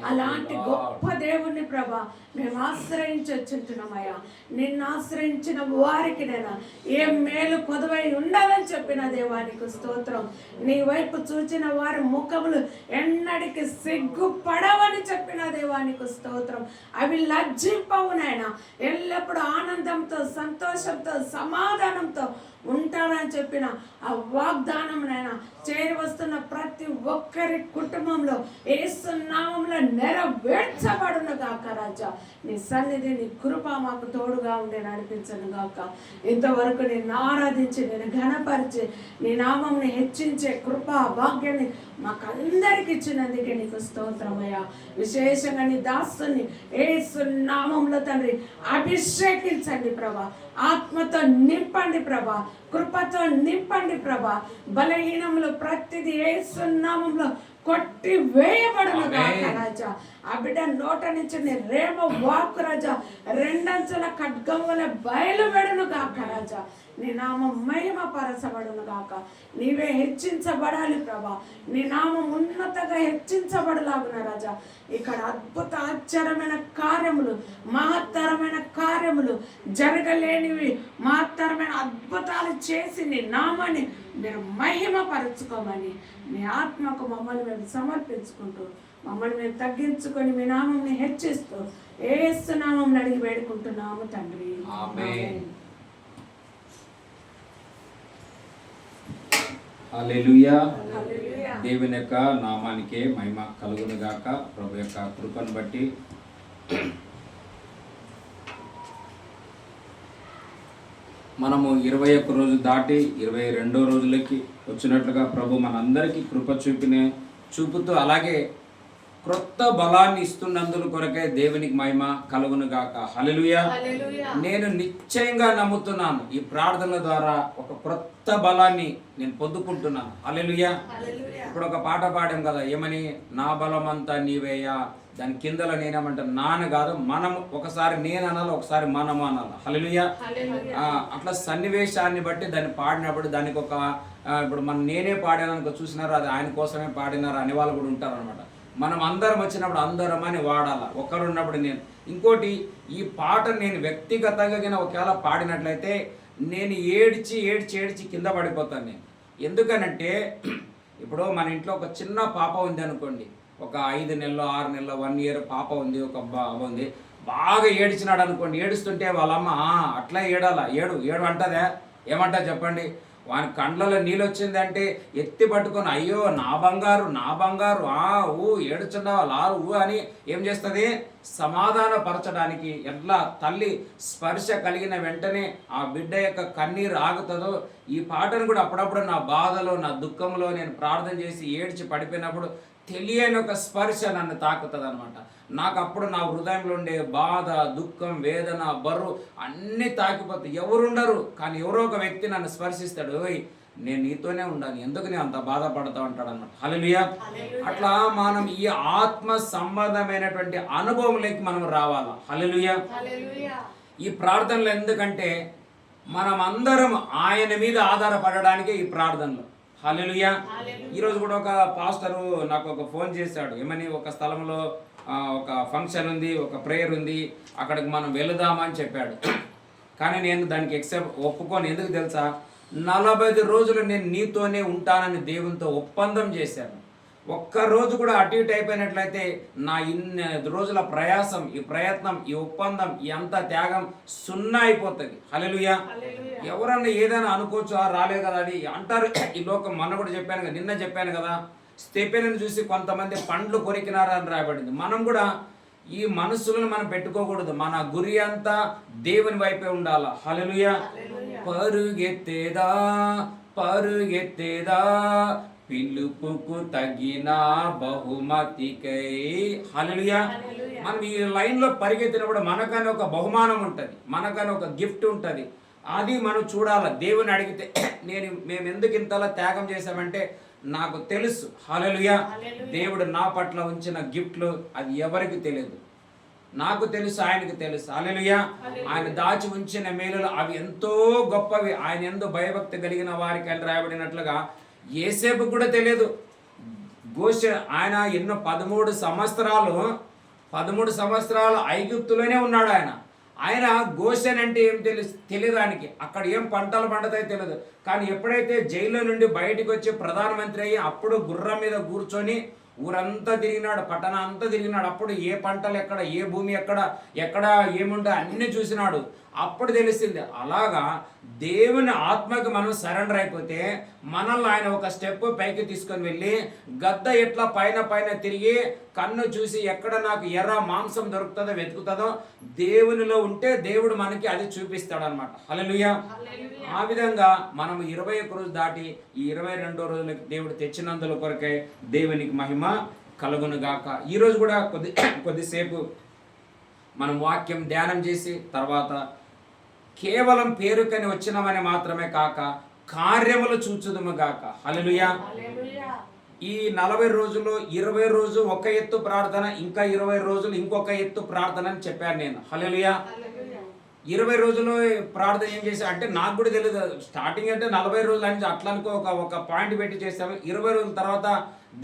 Speaker 2: అలాంటి గొప్ప దేవుణ్ణి ప్రభా మేము ఆశ్రయించుచుంటున్నామయ్యా. నిన్ను ఆశ్రయించిన వారికి నేను ఏ మేలు కొదవై ఉండదని చెప్పిన దేవానికి స్తోత్రం. నీ వైపు చూచిన వారి ముఖములు ఎన్నడికి సిగ్గుపడవని చెప్పిన దేవానికి స్తోత్రం. అవి లజ్జింపవు నాయనా, ఎల్లప్పుడూ ఆనందంతో, సంతోషంతో, సమాధానంతో ఉంటానని చెప్పిన ఆ వాగ్దానం నైనా చేరి వస్తున్న ప్రతి ఒక్కరి కుటుంబంలో యేసు నామములో నెరవేర్చబడును గాక రాజా. నీ సన్నిధి, నీ కృప మాకు తోడుగా ఉండే నడిపించను గాక. ఇంతవరకు నేను ఆరాధించి, నేను ఘనపరిచి, నీ నామంని హెచ్చించే కృపా భాగ్యాన్ని మాకందరికి ఇచ్చినందుకే నీకు స్తోత్రమయ్యా. విశేషంగా నీ దాసుని యేసు నామంలో తండ్రి అభిషేకించండి ప్రభా, ఆత్మతో నింపండి ప్రభా, కృపతో నింపండి ప్రభా. బలహీనములు ప్రతిదీ యేసు నామంలో కొట్టి వేయబడును గాక రాజా. ఆ బిడ్డ నోట నుంచి నీ రేమ వాక్కు రాజా రెండంచెల ఖడ్గం వల్ల బయలువెడును గాక రాజా. నీ నామం మహిమ పరచబడును గాక. నీవే హెచ్చించబడాలి ప్రభా, నీ నామం ఉన్నతగా హెచ్చించబడలాగున రాజా. ఇక్కడ అద్భుత ఆశ్చర్యమైన కార్యములు, మహత్తరమైన కార్యములు, జరగలేనివి మహత్తరమైన అద్భుతాలు చేసి నీ నామాన్ని మీరు మహిమ పరచుకోమని మీ ఆత్మకు మమ్మల్ని మేము సమర్పించుకుంటూ, మమ్మల్ని మేము తగ్గించుకొని మీ నామంని హెచ్చిస్తూ యేసు నామం అడిగి వేడుకుంటున్నాము తండ్రి.
Speaker 1: ఆమేన్. హల్లెలూయా. దేవుని యొక్క నామానికే మహిమ కలుగును గాక. ప్రభు యొక్క కృపను బట్టి మనము 21 రోజు దాటి 22వ రోజులకి వచ్చినట్లుగా ప్రభు మనందరికీ కృప చూపుతూ అలాగే క్రొత్త బలాన్ని ఇస్తున్నందుకు కొరకే దేవునికి మహిమ కలుగును గాక. హల్లెలూయా. నేను నిశ్చయంగా నమ్ముతున్నాను, ఈ ప్రార్థనల ద్వారా ఒక క్రొత్త బలాన్ని నేను పొందుకుంటున్నాను. హల్లెలూయా. ఇప్పుడు ఒక పాట పాడాం కదా, ఏమని? నా బలమంతా నీవేయా, దాని కిందలో నేనేమంటాను, నాన్న కాదు మనం, ఒకసారి నేను అనాలి, ఒకసారి మనము అనాలి. హల్లెలూయా. అట్లా సన్నివేశాన్ని బట్టి దాన్ని పాడినప్పుడు దానికి ఒక ఇప్పుడు మనం నేనే పాడాను అనుకో, చూసినారు అది ఆయన కోసమే పాడినారు అనే వాళ్ళు కూడా ఉంటారు అనమాట. మనం అందరం వచ్చినప్పుడు అందరం అని వాడాలి, ఒకరు ఉన్నప్పుడు నేను. ఇంకోటి, ఈ పాట నేను వ్యక్తిగతంగా ఒకవేళ పాడినట్లయితే నేను ఏడ్చి ఏడ్చి ఏడ్చి కింద పడిపోతాను నేను. ఎందుకనంటే ఇప్పుడు మన ఇంట్లో ఒక చిన్న పాప ఉంది అనుకోండి, ఒక 5 నెలలు 6 నెలలు 1 year పాప ఉంది, ఒక బాబు ఉంది, బాగా ఏడ్చినాడు అనుకోండి, ఏడుస్తుంటే వాళ్ళమ్మ అట్లా ఏడాల, ఏడు ఏడు అంటదే, ఏమంటా చెప్పండి? వాని కండ్లలో నీళ్ళు వచ్చిందంటే ఎత్తి పట్టుకొని, అయ్యో నా బంగారు నా బంగారు ఏడుచున్నావా లారు అని ఏం చేస్తుంది? సమాధానపరచడానికి. ఎట్లా తల్లి స్పర్శ కలిగిన వెంటనే ఆ బిడ్డ యొక్క కన్నీరు ఆగుతుందో, ఈ పాటను కూడా అప్పుడప్పుడు నా బాధలో నా దుఃఖంలో నేను ప్రార్థన చేసి ఏడ్చి పడిపోయినప్పుడు తెలియని ఒక స్పర్శ నన్ను తాకుతుంది అనమాట. నాకు అప్పుడు నా హృదయంలో ఉండే బాధ, దుఃఖం, వేదన, బరువు అన్నీ తాకిపోతాయి. ఎవరుండరు, కానీ ఎవరో ఒక వ్యక్తి నన్ను స్పర్శిస్తాడు, ఓయ్ నేను నీతోనే ఉండాలి, ఎందుకు నేను అంత బాధపడతా ఉంటాడు అనమాట. హల్లెలూయా. అట్లా మనం ఈ ఆత్మ సంబంధమైనటువంటి అనుభవంలోకి మనం రావాలా. హల్లెలూయా. ఈ ప్రార్థనలు ఎందుకంటే మనం అందరం ఆయన మీద ఆధారపడడానికి ఈ ప్రార్థనలు. హల్లెలూయా. ఈరోజు కూడా ఒక పాస్టరు నాకు ఒక ఫోన్ చేశాడు, ఏమని, ఒక స్థలంలో ఒక ఫంక్షన్ ఉంది, ఒక ప్రేయర్ ఉంది, అక్కడికి మనం వెళదామని చెప్పాడు. కానీ నేను దానికి ఒప్పుకొని, ఎందుకు తెలుసా? 40 రోజులు నేను నీతోనే ఉంటానని దేవునితో ఒప్పందం చేశాను. ఒక్కరోజు కూడా అటు ఇటు అయిపోయినట్లయితే నా ఇన్ని రోజుల ప్రయాసం, ఈ ప్రయత్నం, ఈ ఒప్పందం, ఈ అంత త్యాగం సున్నా అయిపోతుంది. హల్లెలూయా. ఎవరన్నా ఏదైనా అనుకోవచ్చు, రాలేదు కదా అది అంటారు. ఈ లోకం మొన్న కూడా చెప్పాను కదా, నిన్న చెప్పాను కదా, స్టెఫెనుని చూసి కొంతమంది పండ్లు కొరికినారని రాయబడింది. మనం కూడా ఈ మనస్సులను మనం పెట్టుకోకూడదు, మన గురి అంతా దేవుని వైపే ఉండాలి. హల్లెలూయా. పరుగెత్తేదా పరుగెత్తేదా పిలుపుకు తగిన బహుమతికై. హల్లెలూయా. మనం ఈ లైన్లో పరిగెత్తినప్పుడు మనకని ఒక బహుమానం ఉంటుంది, మనకని ఒక గిఫ్ట్ ఉంటుంది. అది మనం చూడాలి. దేవుని అడిగితే మేము ఎందుకు ఇంతలా త్యాగం చేశామంటే నాకు తెలుసు. హల్లెలూయా. దేవుడు నా పట్ల ఉంచిన గిఫ్ట్లు అది ఎవరికి తెలియదు, నాకు తెలుసు, ఆయనకు తెలుసు. హల్లెలూయా. ఆయన దాచి ఉంచిన మేలులు అవి ఎంతో గొప్పవి. ఆయన ఎందు భయభక్తి కలిగిన వారికి అని రాయబడినట్లుగా యేసేపు కూడా తెలియదు. ఆయన ఎన్నో 13 సంవత్సరాలు ఐగుప్తులోనే ఉన్నాడు. ఆయన గోషెన్ అంటే ఏం తెలియదు ఆయనకి, అక్కడ ఏం పంటలు పండుతాయో తెలియదు. కానీ ఎప్పుడైతే జైల్లో నుండి బయటకు వచ్చి ప్రధానమంత్రి అయ్యి అప్పుడు గుర్రం మీద కూర్చొని ఊరంతా తిరిగినాడు, పట్టణం అంతా తిరిగినాడు. అప్పుడు ఏ పంటలు ఎక్కడ, ఏ భూమి ఎక్కడ ఏముంటో అన్నీ చూసినాడు. అప్పుడు తెలిసింది. అలాగా దేవుని ఆత్మకు మనం సరెండర్ అయిపోతే మనల్ని ఆయన ఒక స్టెప్ పైకి తీసుకొని వెళ్ళి గద్ద ఎట్లా పైన తిరిగి కన్ను చూసి ఎక్కడ నాకు ఎర్ర మాంసం దొరుకుతుందో వెతుకుతుందో దేవునిలో ఉంటే దేవుడు మనకి అది చూపిస్తాడు అనమాట. హల్లెలూయా. ఆ విధంగా మనం 21 రోజు దాటి ఈ 22వ రోజులకి దేవుడు తెచ్చినందుల కొరకే దేవునికి మహిమ కలుగును గాక. ఈరోజు కూడా కొద్దిసేపు మనం వాక్యం ధ్యానం చేసి తర్వాత కేవలం పేరుకని వచ్చినామని మాత్రమే కాక కార్యములు చూచుదుము గాక. హల్లెలూయా. ఈ 40 రోజులు 20 రోజు ఒక ఎత్తు ప్రార్థన, ఇంకా 20 రోజులు ఇంకొక ఎత్తు ప్రార్థన అని చెప్పాను నేను. హల్లెలూయా. 20 రోజులు ప్రార్థన ఏం చేశా అంటే నాకు కూడా తెలియదు. స్టార్టింగ్ అంటే 40 రోజులు అని అట్లా అనుకో ఒక పాయింట్ పెట్టి చేస్తాము. 20 రోజుల తర్వాత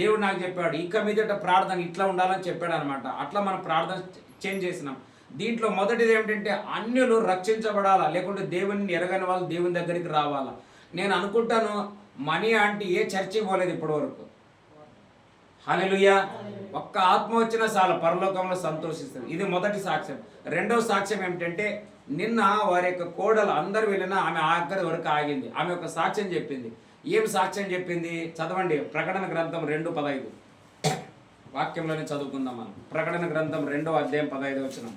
Speaker 1: దేవుడు నాకు చెప్పాడు, ఇక మీదట ప్రార్థన ఇట్లా ఉండాలని చెప్పాడు అనమాట. అట్లా మనం ప్రార్థన చేంజ్ చేసినాం. దీంట్లో మొదటిది ఏమిటంటే అన్యులు రక్షించబడాలా, లేకుంటే దేవుని ఎరగని వాళ్ళు దేవుని దగ్గరికి రావాలా. నేను అనుకుంటాను మనీ ఆంటీ ఏ చర్చికి పోలేదు ఇప్పటి వరకు. హల్లెలూయా. ఒక్క ఆత్మ వచ్చినా చాలా పరలోకంలో సంతోషిస్తుంది. ఇది మొదటి సాక్ష్యం. రెండవ సాక్ష్యం ఏమిటంటే నిన్న వారి యొక్క కోడలు అందరు వెళ్ళినా ఆమె ఆఖరి వరకు ఆగింది. ఆమె ఒక సాక్ష్యం చెప్పింది. ఏం సాక్ష్యం చెప్పింది? చదవండి. ప్రకటన గ్రంథం 2:15 వాక్యంలోనే చదువుకుందాం మనం. ప్రకటన గ్రంథం 2వ అధ్యాయం 15వ వచనం,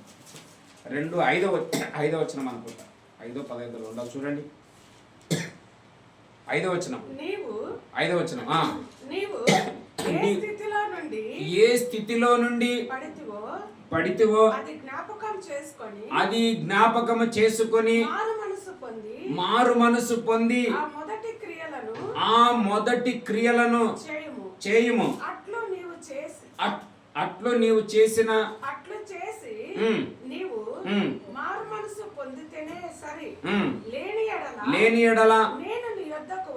Speaker 1: 5వ వచనం అనుకుంటా, 5:15 ఉండాలి చూడండి. 5వ వచనం, 5వ వచనం. ఏ స్థితిలో నుండి పడితివో అది జ్ఞాపకము చేసుకొని మారు మనసు పొంది ఆ మొదటి క్రియలను చేయుము. అట్లు నీవు చేసిన
Speaker 2: అట్లు చేసి
Speaker 1: ఉమ్,
Speaker 2: నీవు
Speaker 1: ఉమ్,
Speaker 2: మారు మనసు పొందితేనే సరి,
Speaker 1: ఉమ్,
Speaker 2: లేని ఎడల
Speaker 1: నేను
Speaker 2: నీ యొద్దకు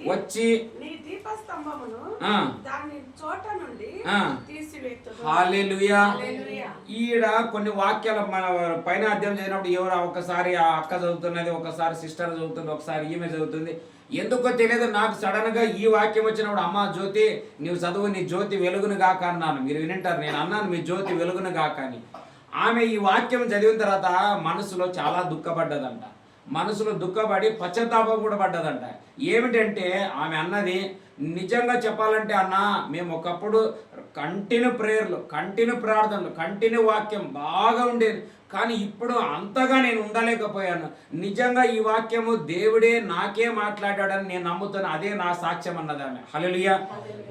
Speaker 1: వచ్చి
Speaker 2: నీ దీపస్తంభమును
Speaker 1: ఆ,
Speaker 2: దాని చోట నుండి
Speaker 1: ఆ,
Speaker 2: తీసివేతును.
Speaker 1: హల్లెలూయా.
Speaker 2: హల్లెలూయా.
Speaker 1: ఈడ కొన్ని వాక్యాలు మన పైన అధ్యాయం చదివినప్పుడు ఎవరు ఒకసారి ఆ అక్క చదువుతున్నది, ఒకసారి సిస్టర్ చదువుతుంది, ఒకసారి ఈమె చదువుతుంది. ఎందుకో తెలియదు, నాకు సడన్ గా ఈ వాక్యం వచ్చినప్పుడు అమ్మ జ్యోతి నీవు చదువు, నీ జ్యోతి వెలుగును గాక అన్నాను. మీరు వింటారు, నేను అన్నాను మీ జ్యోతి వెలుగును గాక అని. ఆమె ఈ వాక్యం చదివిన తర్వాత మనసులో చాలా దుఃఖపడ్డదంట. మనసులో దుఃఖపడి పశ్చాత్తాపం కూడా పడ్డదంట. ఏమిటంటే ఆమె అన్నది, నిజంగా చెప్పాలంటే అన్న, మేము ఒకప్పుడు కంటిన్యూ ప్రేయర్లు, కంటిన్యూ ప్రార్థనలు, కంటిన్యూ వాక్యం బాగా ఉండేది. కానీ ఇప్పుడు అంతగా నేను ఉండలేకపోయాను. నిజంగా ఈ వాక్యము దేవుడే నాకే మాట్లాడాడని నేను నమ్ముతాను, అదే నా సాక్ష్యం అన్నది ఆమె. హల్లెలూయా.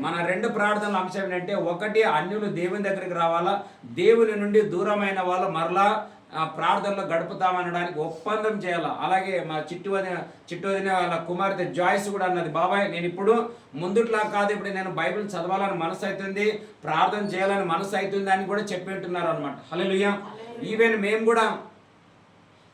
Speaker 1: మన రెండు ప్రార్థనల అంశం ఏంటంటే, ఒకటి అన్యులు దేవుని దగ్గరికి రావాలా, దేవుని నుండి దూరమైన వాళ్ళు మరలా ప్రార్థనలో గడుపుతామనడానికి ఒప్పందం చేయాలి. అలాగే మా చిట్టువదిన వాళ్ళ కుమార్తె జాయిస్ కూడా అన్నది, బాబాయ్ నేను ఇప్పుడు ముందుట్లా కాదు, ఇప్పుడు నేను బైబిల్ చదవాలని మనసు అవుతుంది, ప్రార్థన చేయాలని మనసు అవుతుంది అని కూడా చెప్పి ఉంటున్నారు అనమాట. హల్లెలూయా. ఈవెన్ మేము కూడా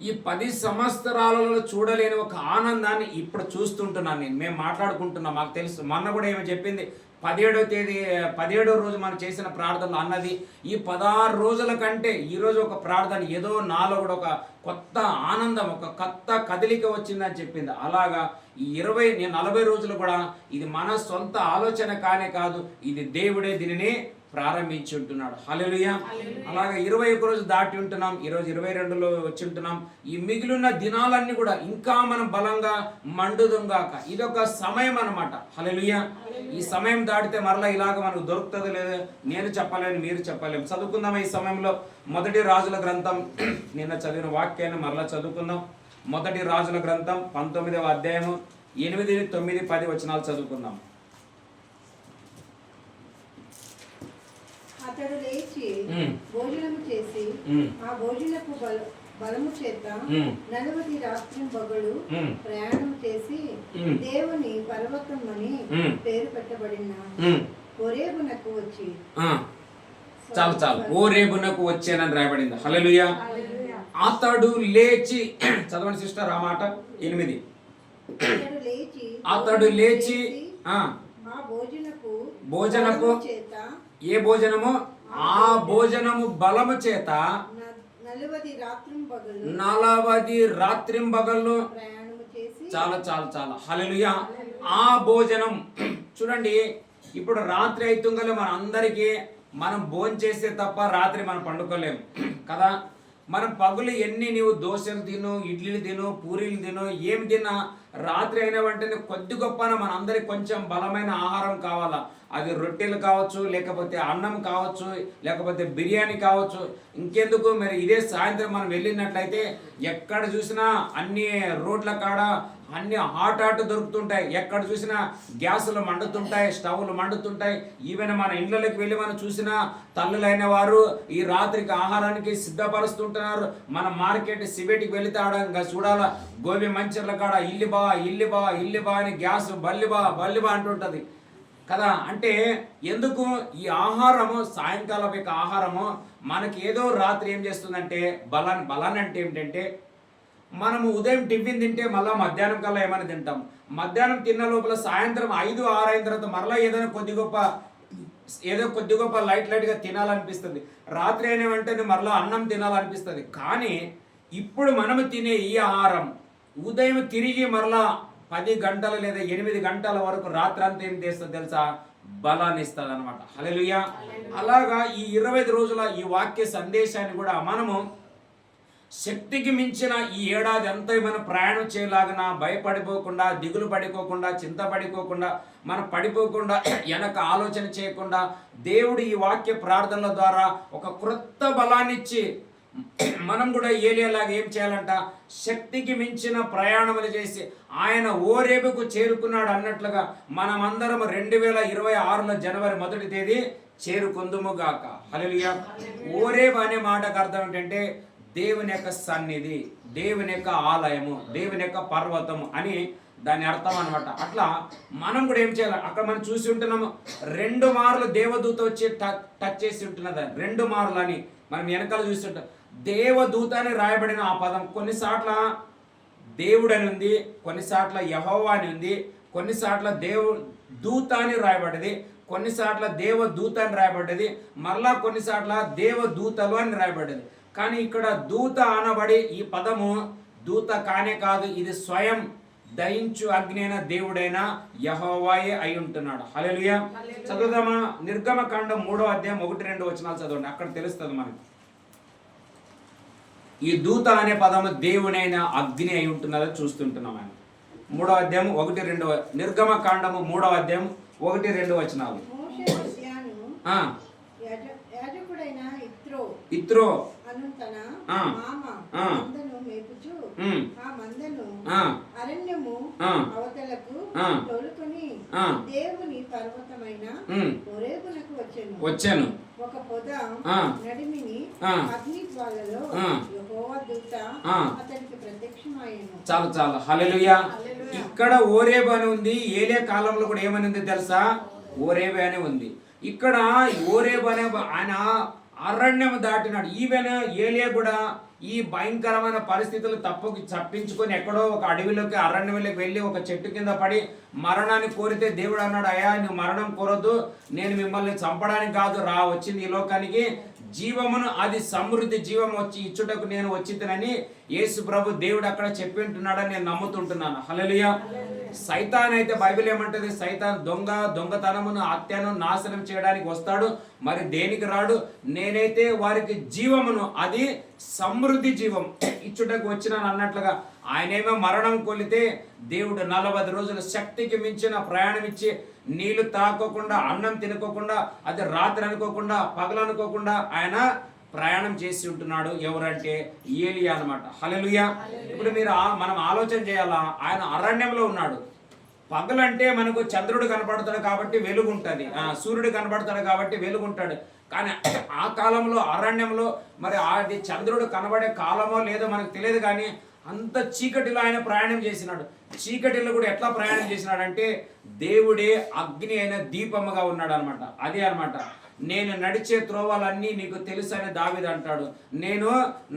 Speaker 1: ఈ 10 సంవత్సరాలలో చూడలేని ఒక ఆనందాన్ని ఇప్పుడు చూస్తుంటున్నాను నేను. మేము మాట్లాడుకుంటున్నాం, మాకు తెలుసు. మొన్న కూడా ఏమో చెప్పింది, 17వ రోజు మనం చేసిన ప్రార్థనలు అన్నది, ఈ 16 రోజుల కంటే ఈరోజు ఒక ప్రార్థన ఏదో నాలో కూడా ఒక కొత్త ఆనందం, ఒక కొత్త కదలిక వచ్చిందని చెప్పింది. అలాగా ఈ 40 రోజులు కూడా ఇది మన సొంత ఆలోచన కానే కాదు, ఇది దేవుడే దీనిని ప్రారంభించి ఉంటున్నాడు. హల్లెలూయా. అలాగే 21 రోజు దాటి ఉంటున్నాం, ఈరోజు 22లో వచ్చి ఉంటున్నాం. ఈ మిగిలిన దినాలన్నీ కూడా ఇంకా మనం బలంగా మండుదుంగాక. ఇదొక సమయం అన్నమాట. హల్లెలూయా. ఈ సమయం దాటితే మరలా ఇలాగ మనకు దొరుకుతుంది లేదు, నేను చెప్పలేను, మీరు చెప్పలేము. చదువుకుందాం ఈ సమయంలో మొదటి రాజుల గ్రంథం. నిన్న చదివిన వాక్యాన్ని మరలా చదువుకుందాం. మొదటి రాజుల గ్రంథం 19వ అధ్యాయము 8, 9, 10 వచనాలు చదువుకుందాం.
Speaker 3: అతడు లేచి భోజనము చేసి ఆ భోజనపు బలము చేత 40 రాత్రి పగలు ప్రయాణం చేసి దేవుని పర్వతం అని పేరు పెట్టబడిన హోరేబునకు వచ్చి,
Speaker 1: చాలు హోరేబునకు వచ్చానని రాయబడింది. హల్లెలూయా. అతడు లేచి, చదవండి సిస్టర్ ఆ మాట 8. అతడు లేచి
Speaker 3: ఆ భోజనపు చేత,
Speaker 1: ఏ భోజనము? ఆ భోజనము బలము చేత 40 రాత్రింబగళ్ళు
Speaker 3: ప్రయాణము చేసి,
Speaker 1: చాలా హల్లెలూయా. ఆ భోజనం చూడండి, ఇప్పుడు రాత్రి అవుతుంగలే మన అందరికీ మనం భోజనం చేస్తే తప్ప రాత్రి మనం పండుకోలేము కదా. మనం పగులు ఎన్ని నీవు దోశలు తిను, ఇడ్లీలు తిను, పూరీలు తిను, ఏం తిన్నా రాత్రి అయిన వెంటనే కొద్ది గొప్పన మన అందరికి కొంచెం బలమైన ఆహారం కావాలా. అది రొట్టెలు కావచ్చు, లేకపోతే అన్నం కావచ్చు, లేకపోతే బిర్యానీ కావచ్చు. ఇంకెందుకు మరి ఇదే సాయంత్రం మనం వెళ్ళినట్లయితే ఎక్కడ చూసినా అన్ని రోడ్ల కాడ అన్ని హాట్ దొరుకుతుంటాయి. ఎక్కడ చూసినా గ్యాసులు మండుతుంటాయి, స్టవ్లు మండుతుంటాయి. ఈవెన్ మన ఇళ్ళకి వెళ్ళి మనం చూసినా తల్లులైన వారు ఈ రాత్రికి ఆహారానికి సిద్ధపరుస్తుంటున్నారు. మన మార్కెట్ సిబెటికి వెళితే ఆడ ఇంకా చూడాల, గోబీ మంచర్ల కాడ ఇల్లి బా అని గ్యాస్ బల్లిబా అంటుంటది కదా. అంటే ఎందుకు ఈ ఆహారము, సాయంకాలం యొక్క ఆహారము మనకి ఏదో రాత్రి ఏం చేస్తుందంటే బలాన్ని అంటే ఏమిటంటే, మనము ఉదయం టిఫిన్ తింటే మళ్ళీ మధ్యాహ్నం కల్లా ఏమైనా తింటాం. మధ్యాహ్నం తిన్న లోపల సాయంత్రం 5, 6 అయిన తర్వాత మరలా ఏదో కొద్ది గొప్ప లైట్గా తినాలనిపిస్తుంది. రాత్రి అయిన వెంటనే మరలా అన్నం తినాలనిపిస్తుంది. కానీ ఇప్పుడు మనము తినే ఈ ఆహారం ఉదయం తిరిగి మరలా 10 గంటలు లేదా 8 గంటల వరకు రాత్రి అంతా ఏం చేస్తుంది తెలుసా? బలాన్ని ఇస్తుంది అనమాట. హల్లెలూయా. అలాగా ఈ 25 రోజుల ఈ వాక్య సందేశాన్ని కూడా మనము శక్తికి మించిన ఈ ఏడాది అంతా మనం ప్రయాణం చేయలాగిన భయపడిపోకుండా, దిగులు పడిపోకుండా, చింతపడిపోకుండా, మనం పడిపోకుండా, వెనక ఆలోచన చేయకుండా దేవుడు ఈ వాక్య ప్రార్థనల ద్వారా ఒక క్రొత్త బలాన్ని ఇచ్చి మనం కూడా ఏలియాలాగా ఏం చేయాలంట? శక్తికి మించిన ప్రయాణములు చేసి ఆయన ఓరేబుకు చేరుకున్నాడు అన్నట్లుగా మనమందరం 2026లో జనవరి 1వ తేదీ చేరుకుందుముగాక. హల్లెలూయా. ఓరేబు అనే మాటకు అర్థం ఏంటంటే దేవుని యొక్క సన్నిధి, దేవుని యొక్క ఆలయము, దేవుని యొక్క పర్వతము అని దాని అర్థం అనమాట. అట్లా మనం కూడా ఏం చేయాలి, అక్కడ మనం చూసి ఉంటున్నాము 2 మార్లు దేవదూత వచ్చి టచ్ చేసి ఉంటున్నది, 2 మార్లు అని మనం వెనకాల చూస్తుంటాం. దేవదూత అని రాయబడిన ఆ పదం కొన్నిసార్ల దేవుడు అని ఉంది, కొన్నిసార్ల యెహోవా అని ఉంది, కొన్నిసార్ల దూత అని రాయబడ్డది, కొన్నిసార్ల దేవదూత అని రాయబడ్డది, మరలా కొన్నిసార్ల దేవదూతలు అని రాయబడ్డది. కానీ ఇక్కడ దూత అనబడి ఈ పదము దూత కానే కాదు, ఇది స్వయం దయించు అగ్ని అయిన దేవుడైన యెహోవాయే అయి ఉంటున్నాడు. హల్లెలూయా. చదువుదామా? నిర్గమకాండం 3వ అధ్యాయం 1-2 వచనాలు చదవండి, అక్కడ తెలుస్తుంది మనకి. ఈ దూత అనే పదము దేవునైన అగ్ని అయి ఉంటున్నదని చూస్తుంటున్నాం. ఆయన 3వ అధ్యాయం 1-2, నిర్గమకాండము 3వ అధ్యాయం 1-2 వచనాలు.
Speaker 3: మోషే హోషేయను యాజకుడైన
Speaker 1: ఇత్రో
Speaker 3: అను తన
Speaker 1: ఆ.
Speaker 3: మామ
Speaker 1: ఆ.
Speaker 3: మందను మేపుచు ఆ మందను
Speaker 1: ఆ.
Speaker 3: అరణ్యము
Speaker 1: ఆ.
Speaker 3: అవతలకు
Speaker 1: ఆ.
Speaker 3: తోలుకొని
Speaker 1: ఆ.
Speaker 3: దేవుని పర్వతమైన హోరేబునకు
Speaker 1: వచ్చాను.
Speaker 3: ఒక పొద
Speaker 1: ఆ.
Speaker 3: నడిమిని
Speaker 1: ఆ.
Speaker 3: అగ్ని జ్వాలలో
Speaker 1: ఆ.
Speaker 3: యెహోవా దూత
Speaker 1: ఆ.
Speaker 3: అతనికి ప్రత్యక్షమాయెను.
Speaker 1: చాలు. హల్లెలూయా. ఇక్కడ ఓరేబు అని ఉంది, ఏలే కాలంలో కూడా ఏమని ఉంది తెలుసా? ఓరేబు అని ఉంది. ఇక్కడ ఓరేబు అనే ఆయన అరణ్యం దాటినాడు. ఈవెన్ ఏలియా కూడా ఈ భయంకరమైన పరిస్థితులు తప్పించుకొని ఎక్కడో ఒక అడవిలోకి అరణ్యంలోకి వెళ్ళి ఒక చెట్టు కింద పడి మరణాన్ని కోరితే దేవుడు అన్నాడు, అయ్యా నువ్వు మరణం కోరొద్దు, నేను మిమ్మల్ని చంపడానికి కాదు వచ్చింది ఈ లోకానికి, జీవమును అది సమృద్ధి జీవం వచ్చి ఇచ్చుటకు నేను వచ్చిందని యేసు ప్రభు దేవుడు అక్కడ చెప్పి ఉంటున్నాడని నేను నమ్ముతుంటున్నాను. హల్లెలూయా. సైతాన్ అయితే బైబిల్ ఏమంటది? సైతాన్ దొంగతనమును హత్యను నాశనం చేయడానికి వస్తాడు, మరి దేనికి రాడు. నేనైతే వారికి జీవమును అది సమృద్ధి జీవం ఇచ్చుటకు వచ్చినాను అన్నట్లుగా ఆయనేమో మరణం కొలితే దేవుడు 40 రోజుల శక్తికి మించిన ప్రయాణం ఇచ్చి నీళ్లు తాకోకుండా, అన్నం తినుకోకుండా, అది రాత్రి అనుకోకుండా, పగలు అనుకోకుండా ఆయన ప్రయాణం చేసి ఉంటున్నాడు. ఎవరంటే ఏలియా అన్నమాట. హల్లెలూయా. ఇప్పుడు మీరు మనం ఆలోచన చేయాలా, ఆయన అరణ్యంలో ఉన్నాడు. పగలంటే మనకు చంద్రుడు కనపడతాడు కాబట్టి వెలుగు ఉంటుంది, సూర్యుడు కనపడతాడు కాబట్టి వెలుగు ఉంటాడు. కానీ ఆ కాలంలో అరణ్యంలో మరి అది చంద్రుడు కనబడే కాలమో లేదో మనకు తెలియదు, కానీ అంత చీకటిలో ఆయన ప్రయాణం చేసినాడు. చీకటిలో కూడా ఎట్లా ప్రయాణం చేసినాడంటే దేవుడే అగ్ని అయిన దీపముగా ఉన్నాడు అనమాట. అదే అనమాట, నేను నడిచే త్రోవలన్నీ నీకు తెలుసు అని దావీదు అంటాడు. నేను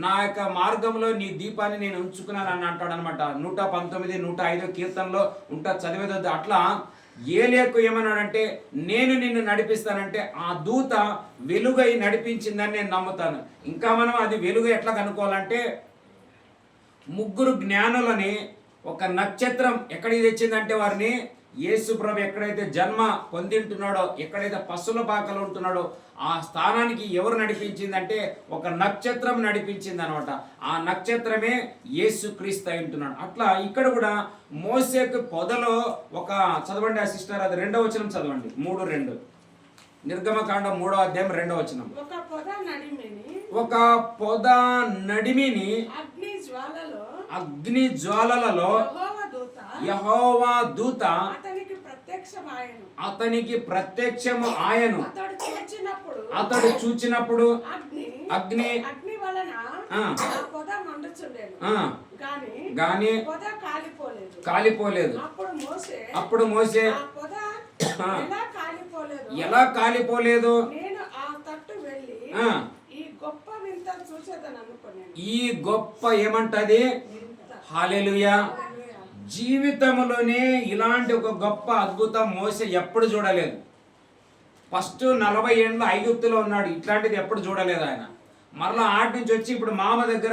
Speaker 1: నా యొక్క మార్గంలో నీ దీపాన్ని నేను ఉంచుకున్నాను అని అంటాడు అనమాట. 119, 105 కీర్తనలో ఉంటా, చదివేది. అట్లా ఏలియాకు ఏమన్నాడంటే నేను నిన్ను నడిపిస్తానంటే ఆ దూత వెలుగై నడిపించిందని నేను నమ్ముతాను. ఇంకా మనం అది వెలుగు ఎట్లా కనుక్కోవాలంటే 3 జ్ఞానులని ఒక నక్షత్రం ఎక్కడికి తెచ్చిందంటే వారిని యేసు ప్రభు ఎక్కడైతే జన్మ పొందింటున్నాడో, ఎక్కడైతే పశువుల పాకలు ఉంటున్నాడో ఆ స్థానానికి ఎవరు నడిపించిందంటే ఒక నక్షత్రం నడిపించింది అనమాట. ఆ నక్షత్రమే యేసు క్రీస్తు అయి ఉంటున్నాడు. అట్లా ఇక్కడ కూడా మోసేకు పొదలో ఒక చదవండి ఆ సిస్టర్, అది 2వ వచనం చదవండి. 3:2 నిర్గమకాండం 3వ అధ్యాయం 2వ వచనం. ఒక పొద నడిమిని అగ్ని జ్వాలలలో యెహోవా దూత అతనికి ప్రత్యక్షము ఆయను. అతడు చూచినప్పుడు అగ్ని గాని కాలిపోలేదు. అప్పుడు మోసే ఎలా కాలిపోలేదు? ఈ గొప్ప ఏమంటది? హల్లెలూయా. జీవితంలోనే ఇలాంటి ఒక గొప్ప అద్భుతం మోసే ఎప్పుడు చూడలేదు. ఫస్ట్ 40 ఏళ్ళు ఐగుప్తులో ఉన్నాడు, ఇట్లాంటిది ఎప్పుడు చూడలేదు ఆయన. మరలా ఆటి నుంచి వచ్చి ఇప్పుడు మామ దగ్గర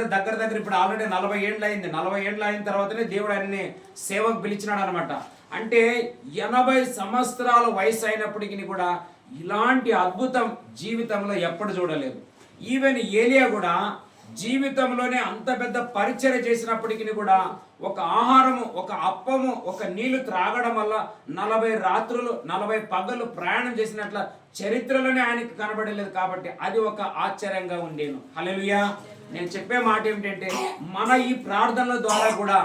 Speaker 1: ఇప్పుడు ఆల్రెడీ 40 ఏళ్ళు అయింది. 40 ఏళ్ళు అయిన తర్వాతనే దేవుడు ఆయనని సేవకు పిలిచినాడు అనమాట. అంటే 80 సంవత్సరాల వయసు అయినప్పటికీ కూడా ఇలాంటి అద్భుతం జీవితంలో ఎప్పుడు చూడలేదు. ఈవెన్ ఏలియా కూడా జీవితంలోనే అంత పెద్ద పరిచర్య చేసినప్పటికీ కూడా ఒక ఆహారము, ఒక అప్పము, ఒక నీళ్లు త్రాగడం వల్ల 40 రాత్రులు 40 పగలు ప్రయాణం చేసినట్ల చరిత్రలోనే ఆయనకి కనబడలేదు. కాబట్టి అది ఒక ఆశ్చర్యంగా ఉండేను. హల్లెలూయా. నేను చెప్పే మాట ఏమిటంటే మన ఈ ప్రార్థనల ద్వారా కూడా,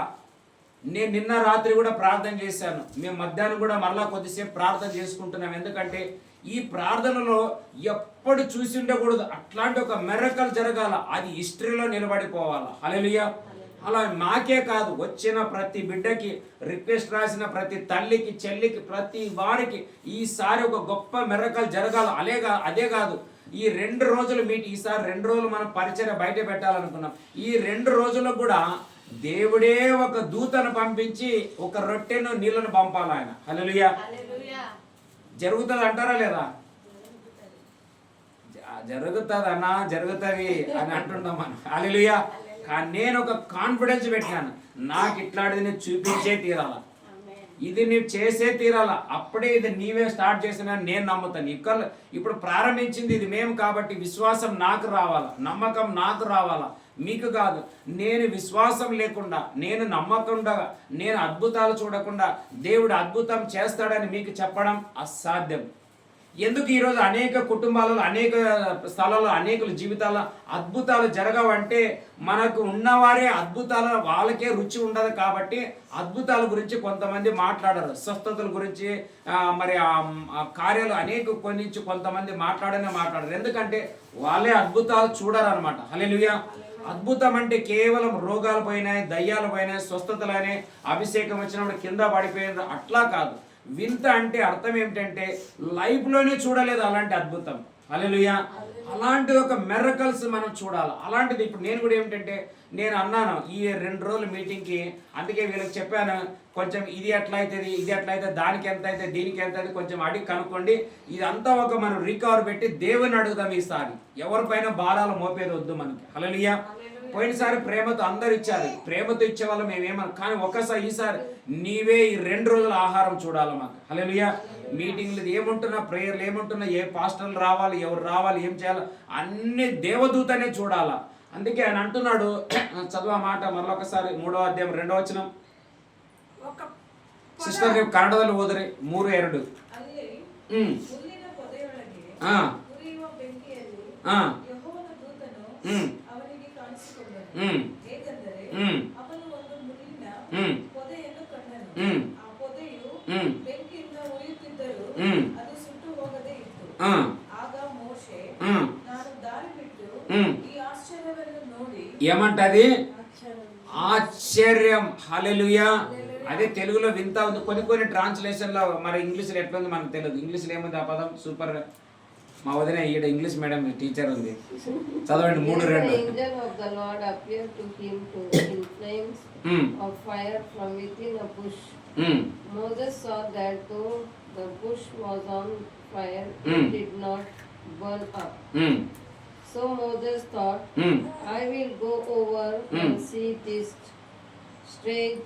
Speaker 1: నేను నిన్న రాత్రి కూడా ప్రార్థన చేశాను, మేము మధ్యాహ్నం కూడా మరలా కొద్దిసేపు ప్రార్థన చేసుకుంటున్నాం. ఎందుకంటే ఈ ప్రార్థనలో ఎప్పుడు చూసి ఉండకూడదు. అట్లాంటి ఒక మిరకల్ జరగాల, అది హిస్టరీలో నిలబడిపోవాలి. హల్లెలూయా. అలా మాకే కాదు, వచ్చిన ప్రతి బిడ్డకి, రిక్వెస్ట్ రాసిన ప్రతి తల్లికి, చెల్లికి, ప్రతి వారికి ఈసారి ఒక గొప్ప మిరకల్ జరగాలి. అదే కాదు, ఈ 2 రోజులు ఈసారి 2 రోజులు మనం పరిచయం బయట పెట్టాలనుకున్నాం. ఈ 2 రోజులకు కూడా దేవుడే ఒక దూతను పంపించి ఒక రొట్టెను నీళ్లను పంపాలి ఆయన. హల్లెలూయా. జరుగుతుంది అంటారా లేదా? జరుగుతుంది అన్నా, జరుగుతుంది అని అంటున్నాం మనం. హల్లెలూయా. కానీ నేను ఒక కాన్ఫిడెన్స్ పెట్టాను, నాకు ఇట్లాంటిది నేను చూపించే తీరాల, ఇది నీవు చేసే తీరాల. అప్పుడే ఇది నీవే స్టార్ట్ చేసిన నేను నమ్ముతాను. ఇప్పుడు ప్రారంభించింది ఇది మేము కాబట్టి విశ్వాసం నాకు రావాలా, నమ్మకం నాకు రావాలా, మీకు కాదు. నేను విశ్వాసం లేకుండా, నేను నమ్మకుండా, నేను అద్భుతాలు చూడకుండా దేవుడు అద్భుతం చేస్తాడని మీకు చెప్పడం అసాధ్యం. ఎందుకు ఈరోజు అనేక కుటుంబాలలో, అనేక స్థలాల్లో, అనేక జీవితాల్లో అద్భుతాలు జరగవంటే మనకు ఉన్నవారే అద్భుతాల వాళ్ళకే రుచి ఉండదు కాబట్టి అద్భుతాల గురించి కొంతమంది మాట్లాడరు, స్వస్థతల గురించి మరి ఆ కార్యాలు అనేక కొన్ని కొంతమంది మాట్లాడరు. ఎందుకంటే వాళ్ళే అద్భుతాలు చూడరు అనమాట. హల్లెలూయా. అద్భుతం అంటే కేవలం రోగాలు పోయినాయి, దయ్యాలు పోయినాయి, స్వస్థతలైనాయి, అభిషేకం వచ్చినప్పుడు కింద పడిపోయిన అట్లా కాదు. వింత అంటే అర్థం ఏమిటంటే లైఫ్లోనే చూడలేదు అలాంటి అద్భుతం. హల్లెలూయా. అలాంటి ఒక మిరకల్స్ మనం చూడాలి. అలాంటిది ఇప్పుడు నేను కూడా ఏమిటంటే నేను అన్నాను ఈ 2 రోజుల మీటింగ్కి, అందుకే వీళ్ళకి చెప్పాను, కొంచెం ఇది ఎట్లా అవుతుంది, ఇది ఎట్లా అవుతుంది, దానికి ఎంత అయితే, దీనికి ఎంత అయితే కొంచెం అడిగి కనుక్కోండి. ఇదంతా ఒక మనం రికవర్ పెట్టి దేవుని అడుగుదాం. ఈసారి ఎవరిపైన భారాలు మోపేది వద్దు మనకి. హల్లెలూయా. పోయినసారి ప్రేమతో అందరు ఇచ్చారు, ప్రేమతో ఇచ్చే వాళ్ళు మేమేమన్నా, కానీ ఈసారి నీవే ఈ 2 రోజుల ఆహారం చూడాలి మాకు. హల్లెలూయా. మీటింగ్లు ఏముంటున్నా, ప్రేయర్లు ఏముంటున్నా, ఏ పాస్టర్లు రావాలి, ఎవరు రావాలి, ఏం చేయాలి, అన్ని దేవదూతనే చూడాలా. అందుకే ఆయన అంటున్నాడు, చదువు మాట మరొకసారి 3వ అధ్యాయం 2వ వచనం. ಸಿಸ್ಟರ್ ನೀವು ಕನ್ನಡದಲ್ಲಿ ಓದ್ರಿ 3:2. ఏమంటది? ఆశ్చర్యం. హల్లెలూయా. అదే తెలుగులో వింత ఉంది, కొన్ని ట్రాన్స్లేషన్లో, మరి ఇంగ్లీష్లో ఎట్లుంది మనకు తెలియదు. ఇంగ్లీష్లో ఏముంది ఆ పదం? సూపర్. మా వదిన ఈడ ఇంగ్లీష్ మీడియం టీచర్ ఉంది, చదవండి 3:2.
Speaker 4: Angel of the Lord appeared to him in flames of fire from within a bush. Moses saw that though the bush was on fire, it did not burn up. So Moses thought, I will go over and see this strange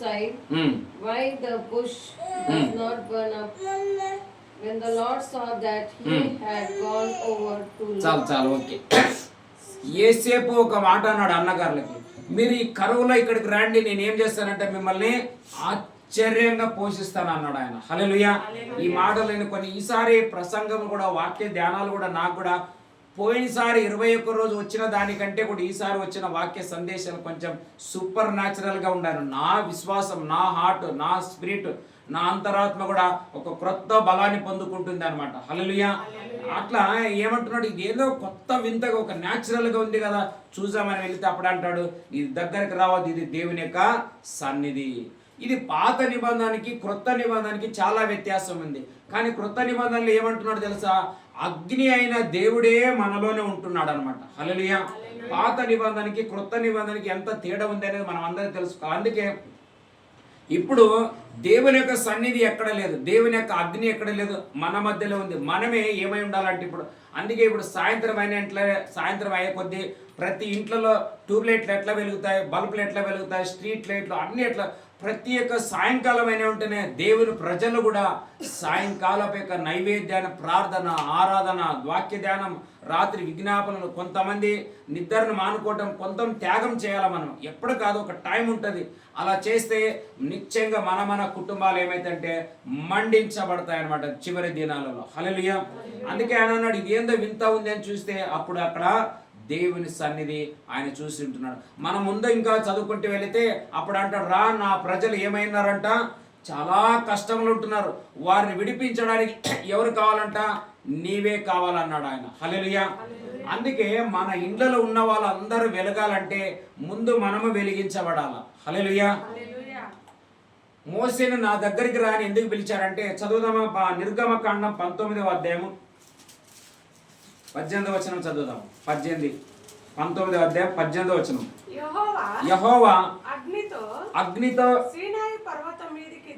Speaker 4: sight, why the bush does not burn up. When the Lord saw that he had gone over to
Speaker 1: చాలు okay. ఏసేపు ఒక మాట అన్నాడు అన్నగారులకి, మీరు ఈ కరువులో ఇక్కడికి రండి, నేను ఏం చేస్తానంటే మిమ్మల్ని ఆశ్చర్యంగా పోషిస్తాను అన్నాడు ఆయన. హల్లెలూయా. ఈ మాటలు కొన్ని ఈసారి ప్రసంగం కూడా, వాక్య ధ్యానాలు కూడా నాకు కూడా పోయినసారి 21 రోజు వచ్చిన దానికంటే కూడా ఈసారి వచ్చిన వాక్య సందేశాలు కొంచెం సూపర్ న్యాచురల్గా ఉండాలి. నా విశ్వాసం, నా హార్ట్, నా స్పిరిట్, నా అంతరాత్మ కూడా ఒక క్రొత్త బలాన్ని పొందుకుంటుంది అనమాట. హల్లెలూయా. అట్లా ఏమంటున్నాడు, ఇది ఏదో కొత్త వింతగా ఒక న్యాచురల్గా ఉంది కదా, చూసామని వెళితే అప్పుడు అంటాడు, ఇది దగ్గరికి రావద్దు, ఇది దేవుని యొక్క సన్నిధి. ఇది పాత నిబంధనకి క్రొత్త నిబంధనకి చాలా వ్యత్యాసం ఉంది. కానీ క్రొత్త నిబంధనలు ఏమంటున్నాడు తెలుసా? అగ్ని అయిన దేవుడే మనలోనే ఉంటున్నాడు అనమాట. హల్లెలూయా. పాత నిబంధనకి క్రొత్త నిబంధనకి ఎంత తేడా ఉంది అనేది మనం అందరం తెలుసుకోవాలి. అందుకే ఇప్పుడు దేవుని యొక్క సన్నిధి ఎక్కడ లేదు, దేవుని యొక్క అగ్ని ఎక్కడ లేదు, మన మధ్యలో ఉంది. మనమే ఏమై ఉండాలంటే అందుకే ఇప్పుడు సాయంత్రం అయ్యే కొద్దీ ప్రతి ఇంట్లో ట్యూబ్లైట్లు ఎట్లా వెలుగుతాయి, బల్బులు ఎట్లా వెలుగుతాయి, స్ట్రీట్ లైట్లు అన్నీ ఎట్లా, ప్రతి ఒక్క సాయంకాలం అయినా ఉంటేనే దేవుని ప్రజలు కూడా సాయంకాలపు యొక్క నైవేద్యాన్ని, ప్రార్థన, ఆరాధన, వాక్య ధ్యానం, రాత్రి విజ్ఞాపనలు, కొంతమంది నిద్రను మానుకోవటం, కొంత త్యాగం చేయాలి. మనం ఎప్పుడు కాదు, ఒక టైం ఉంటుంది. అలా చేస్తే నిశ్చయంగా మన కుటుంబాలు ఏమైతే మండించబడతాయి అన్నమాట చివరి దినాలలో. హల్లెలూయా. అందుకే ఆయన అన్నాడు, ఇది ఏందో వింత ఉంది అని చూస్తే అప్పుడు అక్కడ దేవుని సన్నిధి ఆయన చూసి ఉంటున్నాడు. మనం ముందు ఇంకా చదువుకుంటూ వెళితే అప్పుడు అంటాడు, రా నా ప్రజలు ఏమైనారంట, చాలా కష్టంలో ఉంటున్నారు. వారిని విడిపించడానికి ఎవరు కావాలంట? నీవే కావాలన్నాడు ఆయన. హల్లెలూయా. అందుకే మన ఇండ్లలో ఉన్న వాళ్ళందరూ వెలగాలంటే ముందు మనము వెలిగించబడాల. హల్లెలూయా. మోసేను నా దగ్గరికి రాని ఎందుకు పిలిచారంటే, చదువుదామా నిర్గమకాండం 19వ అధ్యాయము 18వ వచనం చదువుదాం. 19వ అధ్యాయం 18వ వచనం. యెహోవా అగ్నితో సీనాయి పర్వతం మీదికి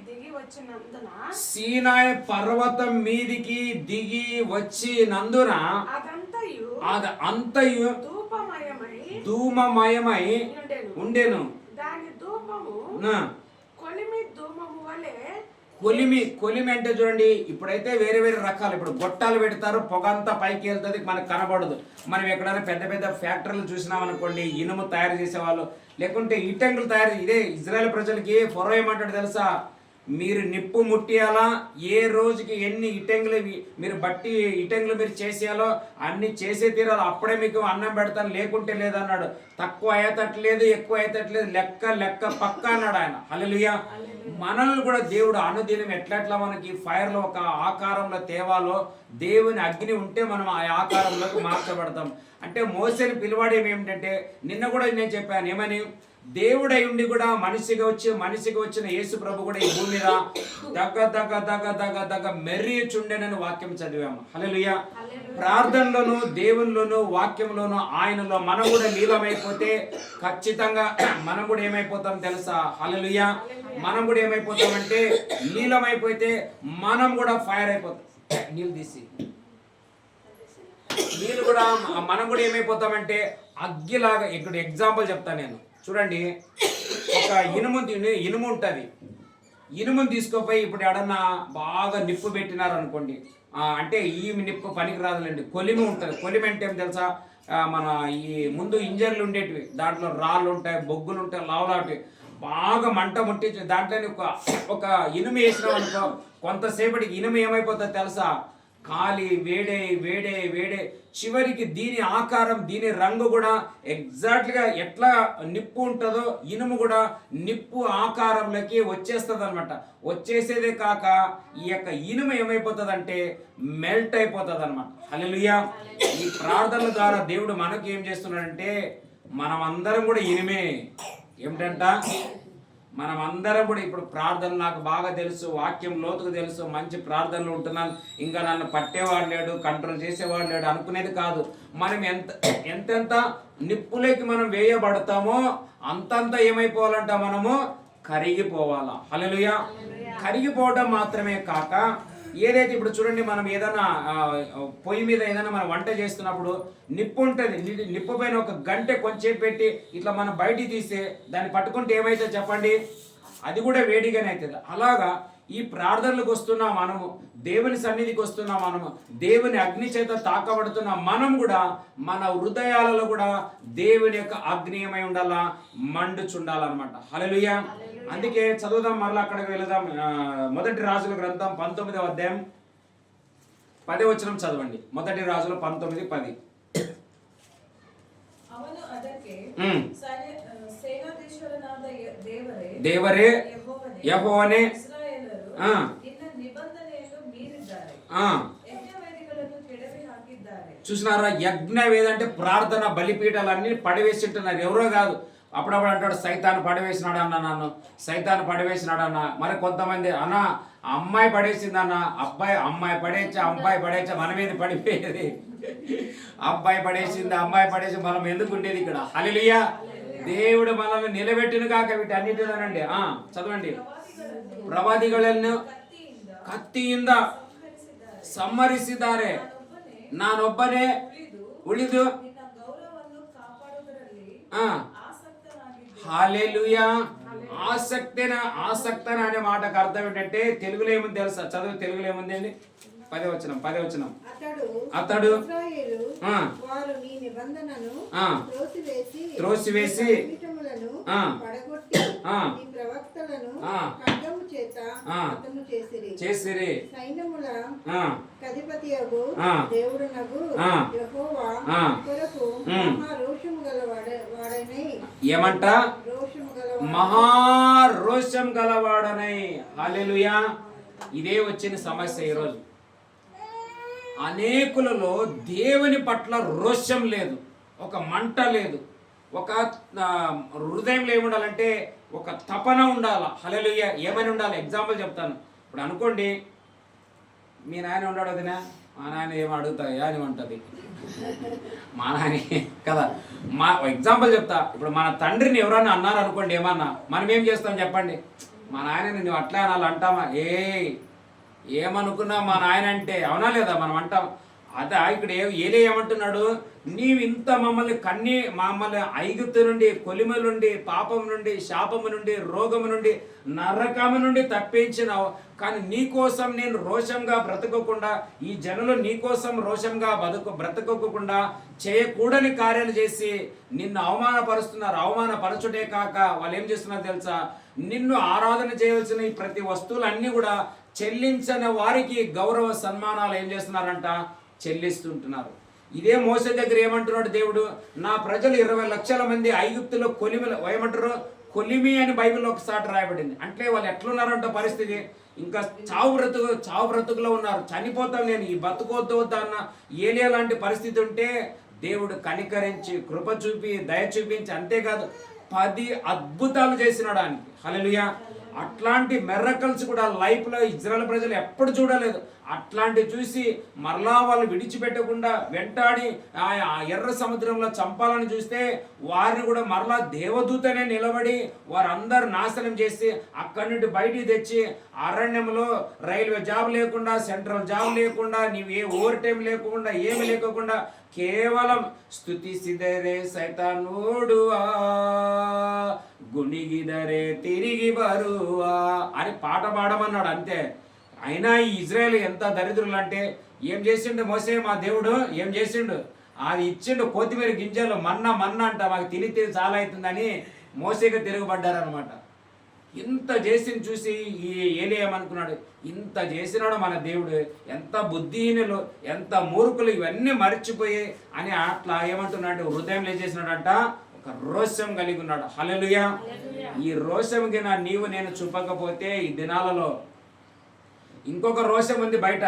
Speaker 1: దిగి వచ్చినందున అంతయు ధూమమయమై ఉండెను. కొలిమి అంటే చూడండి, ఇప్పుడైతే వేరే వేరే రకాలు, ఇప్పుడు గొట్టాలు పెడతారు, పొగ అంతా పైకి వెళ్తుంది, మనకు కనబడదు. మనం ఎక్కడైనా పెద్ద పెద్ద ఫ్యాక్టరీలు చూసినామనుకోండి, ఇనుము తయారు చేసేవాళ్ళు, లేకుంటే ఇటంగులు తయారు. ఇదే ఇజ్రాయెల్ ప్రజలకి ఫరో ఏమంటాడు తెలుసా? మీరు నిప్పు ముట్టియాలా, ఏ రోజుకి ఎన్ని ఇటంగులు మీరు ఇటంగులు మీరు చేసేయాలో అన్ని చేసే తీరాలి, అప్పుడే మీకు అన్నం పెడతాను, లేకుంటే లేదన్నాడు. తక్కువ అయ్యేటట్లేదు, ఎక్కువ అయ్యేటట్లేదు, లెక్క పక్క అన్నాడు ఆయన. హల్లెలూయా. మనల్ని కూడా దేవుడు అనుదినం ఎట్లా మనకి ఫైర్లో ఒక ఆకారంలో తేవాలో, దేవుని అగ్ని ఉంటే మనం ఆ ఆకారంలోకి మార్చబడతాం. అంటే మోసేని పిలువాడేమి ఏమిటంటే, నిన్న కూడా నేను చెప్పాను ఏమని, దేవుడై ఉండి కూడా మనిషిగా వచ్చిన యేసు ప్రభు కూడా ఈ భూమి మీద దగ్గ మెర్రిచుండెనని వాక్యం చదివాము. హల్లెలూయా. ప్రార్థనలోను, దేవునిలోను, వాక్యంలోను, ఆయనలో మనం కూడా లీలమైపోతే ఖచ్చితంగా మనం కూడా ఏమైపోతాం తెలుసా? హల్లెలూయా. మనం కూడా ఏమైపోతామంటే, లీలమైపోతే మనం కూడా ఫైర్ అయిపోతాం. నీళ్ళు కూడా మనం కూడా ఏమైపోతామంటే అగ్గిలాగా. ఇక్కడ ఎగ్జాంపుల్ చెప్తాను నేను, చూడండి. ఒక ఇనుము ఉంటుంది. ఇనుముని తీసుకోపోయి ఇప్పుడు ఎడన్నా బాగా నిప్పు పెట్టినారు అనుకోండి, అంటే ఈ నిప్పు పనికి రాదులేండి. కొలిమి ఉంటుంది. కొలిమి అంటే ఏం తెలుసా? మన ఈ ముందు ఇంజన్లు ఉండేటివి, దాంట్లో రాళ్ళు ఉంటాయి, బొగ్గులు ఉంటాయి, లావులాంటివి, బాగా మంట ముట్టించి దాంట్లోని ఒక ఇనుము వేసినాం అనుకో, కొంతసేపటికి ఇనుము ఏమైపోతుంది తెలుసా? కాలి వేడే చివరికి దీని ఆకారం, దీని రంగు కూడా ఎగ్జాక్ట్గా ఎట్లా నిప్పు ఉంటుందో ఇనుము కూడా నిప్పు ఆకారంలోకి వచ్చేస్తుంది అనమాట. వచ్చేసేదే కాక ఈ యొక్క ఇనుము ఏమైపోతుందంటే మెల్ట్ అయిపోతుంది అనమాట. హల్లెలూయా. ఈ ప్రార్థనల ద్వారా దేవుడు మనకి ఏం చేస్తున్నాడంటే, మనం అందరం కూడా ఇనుమే. ఏమిటంట? మనం అందరం కూడా ఇప్పుడు ప్రార్థనలు, నాకు బాగా తెలుసు, వాక్యం లోతుకు తెలుసు, మంచి ప్రార్థనలు ఉంటున్నాను, ఇంకా నన్ను పట్టేవాడు లేడు, కంట్రోల్ చేసేవాడు లేడు అనుకునేది కాదు. మనం ఎంతెంత నిప్పులోకి మనం వేయబడతామో అంతంత ఏమైపోవాలంట? మనము కరిగిపోవాలా. హల్లెలూయా. కరిగిపోవడం మాత్రమే కాక, ఏదైతే ఇప్పుడు చూడండి, మనం ఏదైనా పొయ్యి మీద ఏదైనా మనం వంట చేస్తున్నప్పుడు నిప్పు ఉంటుంది. నిప్పు పైన ఒక గంట కొంచెం పెట్టి ఇట్లా మనం బయటికి తీస్తే దాన్ని పట్టుకుంటే ఏమైతే చెప్పండి? అది కూడా వేడిగానే అవుతుంది. అలాగా ఈ ప్రార్థనలకు వస్తున్నా మనము, దేవుని సన్నిధికి వస్తున్నా మనము, దేవుని అగ్ని చేత తాకబడుతున్న మనం కూడా మన హృదయాలలో కూడా దేవుని యొక్క అగ్నియమై ఉండాలా, మండుచుండాలన్నమాట. హల్లెలూయా. అందుకే చదువుదాం, మరలా అక్కడికి వెళదాం. మొదటి రాజుల గ్రంథం 19వ అధ్యాయం 10వ వచనం చదవండి. మొదటి రాజుల 19:10. దేవరే యెహోవానే చూసినారా? యజ్ఞవేద అంటే ప్రార్థన బలిపీఠాలన్నీ పడివేసి ఉంటున్నారు. ఎవరో కాదు, అప్పుడప్పుడు అంటాడు సైతాన్ని పడివేసినాడు అన్న, సైతాన్ని పడివేసినాడు అన్న. మరి కొంతమంది అన్న అమ్మాయి పడేసిందన్న, అమ్మాయి పడేచ్చా మనం ఏది పడిపోయేది? అబ్బాయి పడేసింది, అమ్మాయి పడేసి మనం ఎందుకు ఉండేది ఇక్కడ? హల్లెలూయా. దేవుడు మనల్ని నిలబెట్టిన కాక వీటి అన్నిటిలోనండి. చదవండి. ಪ್ರವಾದಿಗಳನ್ನು ಕತ್ತಿಯಿಂದ ಸಂಹರಿಸಿದ್ದಾರೆ, ನಾನೊಬ್ಬನೇ ಉಳಿದು హల్లెలూయా. ఆసక్తన అనే మాటకు అర్థం ఏంటంటే, తెలుగులో ఏముంది తెలుసా? చదువు, తెలుగులో ఏముంది అండి? 10వ వచనం. అతడు త్రోసివేసి
Speaker 3: చేత
Speaker 1: ఆ.
Speaker 3: హతము చేసిరి.
Speaker 1: చేసిరి.
Speaker 3: సైన్యముల
Speaker 1: ఆ,
Speaker 3: అధిపతియగు
Speaker 1: ఆ.
Speaker 3: దేవుడునగు
Speaker 1: ఆ.
Speaker 3: యెహోవా
Speaker 1: ఆ.
Speaker 3: కొరకు
Speaker 1: ఉమ్.
Speaker 3: మహా రోషము గలవాడనై
Speaker 1: ఏమంట?
Speaker 3: రోషము గలవాడు
Speaker 1: మహారోషం గలవాడనై. హల్లెలూయా. ఇదే వచ్చిన సమస్య ఈరోజు. అనేకులలో దేవుని పట్ల రోషం లేదు, ఒక మంట లేదు, ఒక హృదయంలో ఏముండాలంటే ఒక తపన ఉండాలి. హల్లెలూయా. ఏమని ఉండాలి? ఎగ్జాంపుల్ చెప్తాను. ఇప్పుడు అనుకోండి, మీ నాయన ఉన్నాడు వదినా, మా నాయన ఏమో అడుగుతాయా అని ఉంటుంది. మా నాయన కదా. మా ఎగ్జాంపుల్ చెప్తా. ఇప్పుడు మన తండ్రిని ఎవరన్నా అన్నారు అనుకోండి, ఏమన్నా మనం ఏం చేస్తాం చెప్పండి? మా నాయనని నువ్వు అట్లా అనాలి అంటామా? ఏమనుకున్నా మా నాయన అంటే, అవునా లేదా మనం అంటాం. అదా ఇక్కడ ఏలే ఏమంటున్నాడు? నీవు ఇంత మమ్మల్ని ఐగుప్తు నుండి, కొలిమ నుండి, పాపం నుండి, శాపము నుండి, రోగము నుండి, నరకము నుండి తప్పించినావు. కానీ నీకోసం నేను రోషంగా బ్రతకకుండా, ఈ జనులు నీకోసం రోషంగా బ్రతకకుండా చేయకూడని కార్యాలు చేసి నిన్ను అవమానపరుస్తున్నారు. అవమానపరచుడే కాక వాళ్ళు ఏం చేస్తున్నారు తెలుసా? నిన్ను ఆరాధన చేయవలసిన ఈ ప్రతి వస్తువులన్నీ కూడా చెల్లించని వారికి గౌరవ సన్మానాలు ఏం చేస్తున్నారంట? చెల్లిస్తుంటున్నారు. ఇదే మోసే దగ్గర ఏమంటున్నాడు దేవుడు? నా ప్రజలు 20 లక్షల మంది ఐగుప్తులో ఏమంటారు? కొలిమి అని బైబిల్లో ఒకసారి రాయబడింది. అంటే వాళ్ళు ఎట్లున్నారంట పరిస్థితి? ఇంకా చావు బ్రతుకులో ఉన్నారు. చనిపోతాం, నేను ఈ బతుకోద్దు అన్న ఏలియా లాంటి పరిస్థితి ఉంటే దేవుడు కనికరించి, కృప చూపి, దయ చూపించి, అంతేకాదు 10 అద్భుతాలు చేసినాడు ఆయనకి. హల్లెలూయా. అట్లాంటి మెర్రకల్స్ కూడా లైఫ్లో ఇజ్రాయెల్ ప్రజలు ఎప్పుడు చూడలేదు. అట్లాంటివి చూసి మరలా వాళ్ళు విడిచిపెట్టకుండా వెంటాడి ఆ ఎర్ర సముద్రంలో చంపాలని చూస్తే వారిని కూడా మరలా దేవదూతనే నిలబడి వారందరూ నాశనం చేసి అక్కడి నుండి బయటికి తెచ్చి అరణ్యంలో రైల్వే జాబ్ లేకుండా, సెంట్రల్ జాబ్ లేకుండా, నీవు ఏ ఓవర్ టైం లేకుండా, ఏమి లేకుండా కేవలం స్తుతిసిదరే సైతానోడువా గుణిగిదరే తిరిగి బరువా అని పాట పాడమన్నాడు అంతే. అయినా ఈ ఇజ్రాయేల్ ఎంత దరిద్రులు అంటే ఏం చేసిండు మోసే? మా దేవుడు ఏం చేసిండు? అది ఇచ్చిండు కొత్తిమీర గింజలు, మన్నా అంట, మాకు తిని చాలా అవుతుందని మోసేగా తిరగబడ్డారనమాట. ఇంత చేసిన చూసి ఈ ఏలి ఏమనుకున్నాడు? ఇంత చేసినాడు మన దేవుడు, ఎంత బుద్ధిహీనులు, ఎంత మూర్ఖులు, ఇవన్నీ మర్చిపోయి అని అట్లా ఏమంటున్నాడు? హృదయంలో ఏం చేసినాడంట? ఒక రోషం కలిగి ఉన్నాడు. హల్లెలూయా. ఈ రోషం కింద నీవు నేను చూపకపోతే ఈ దినాలలో ఇంకొక రోషం ఉంది బయట.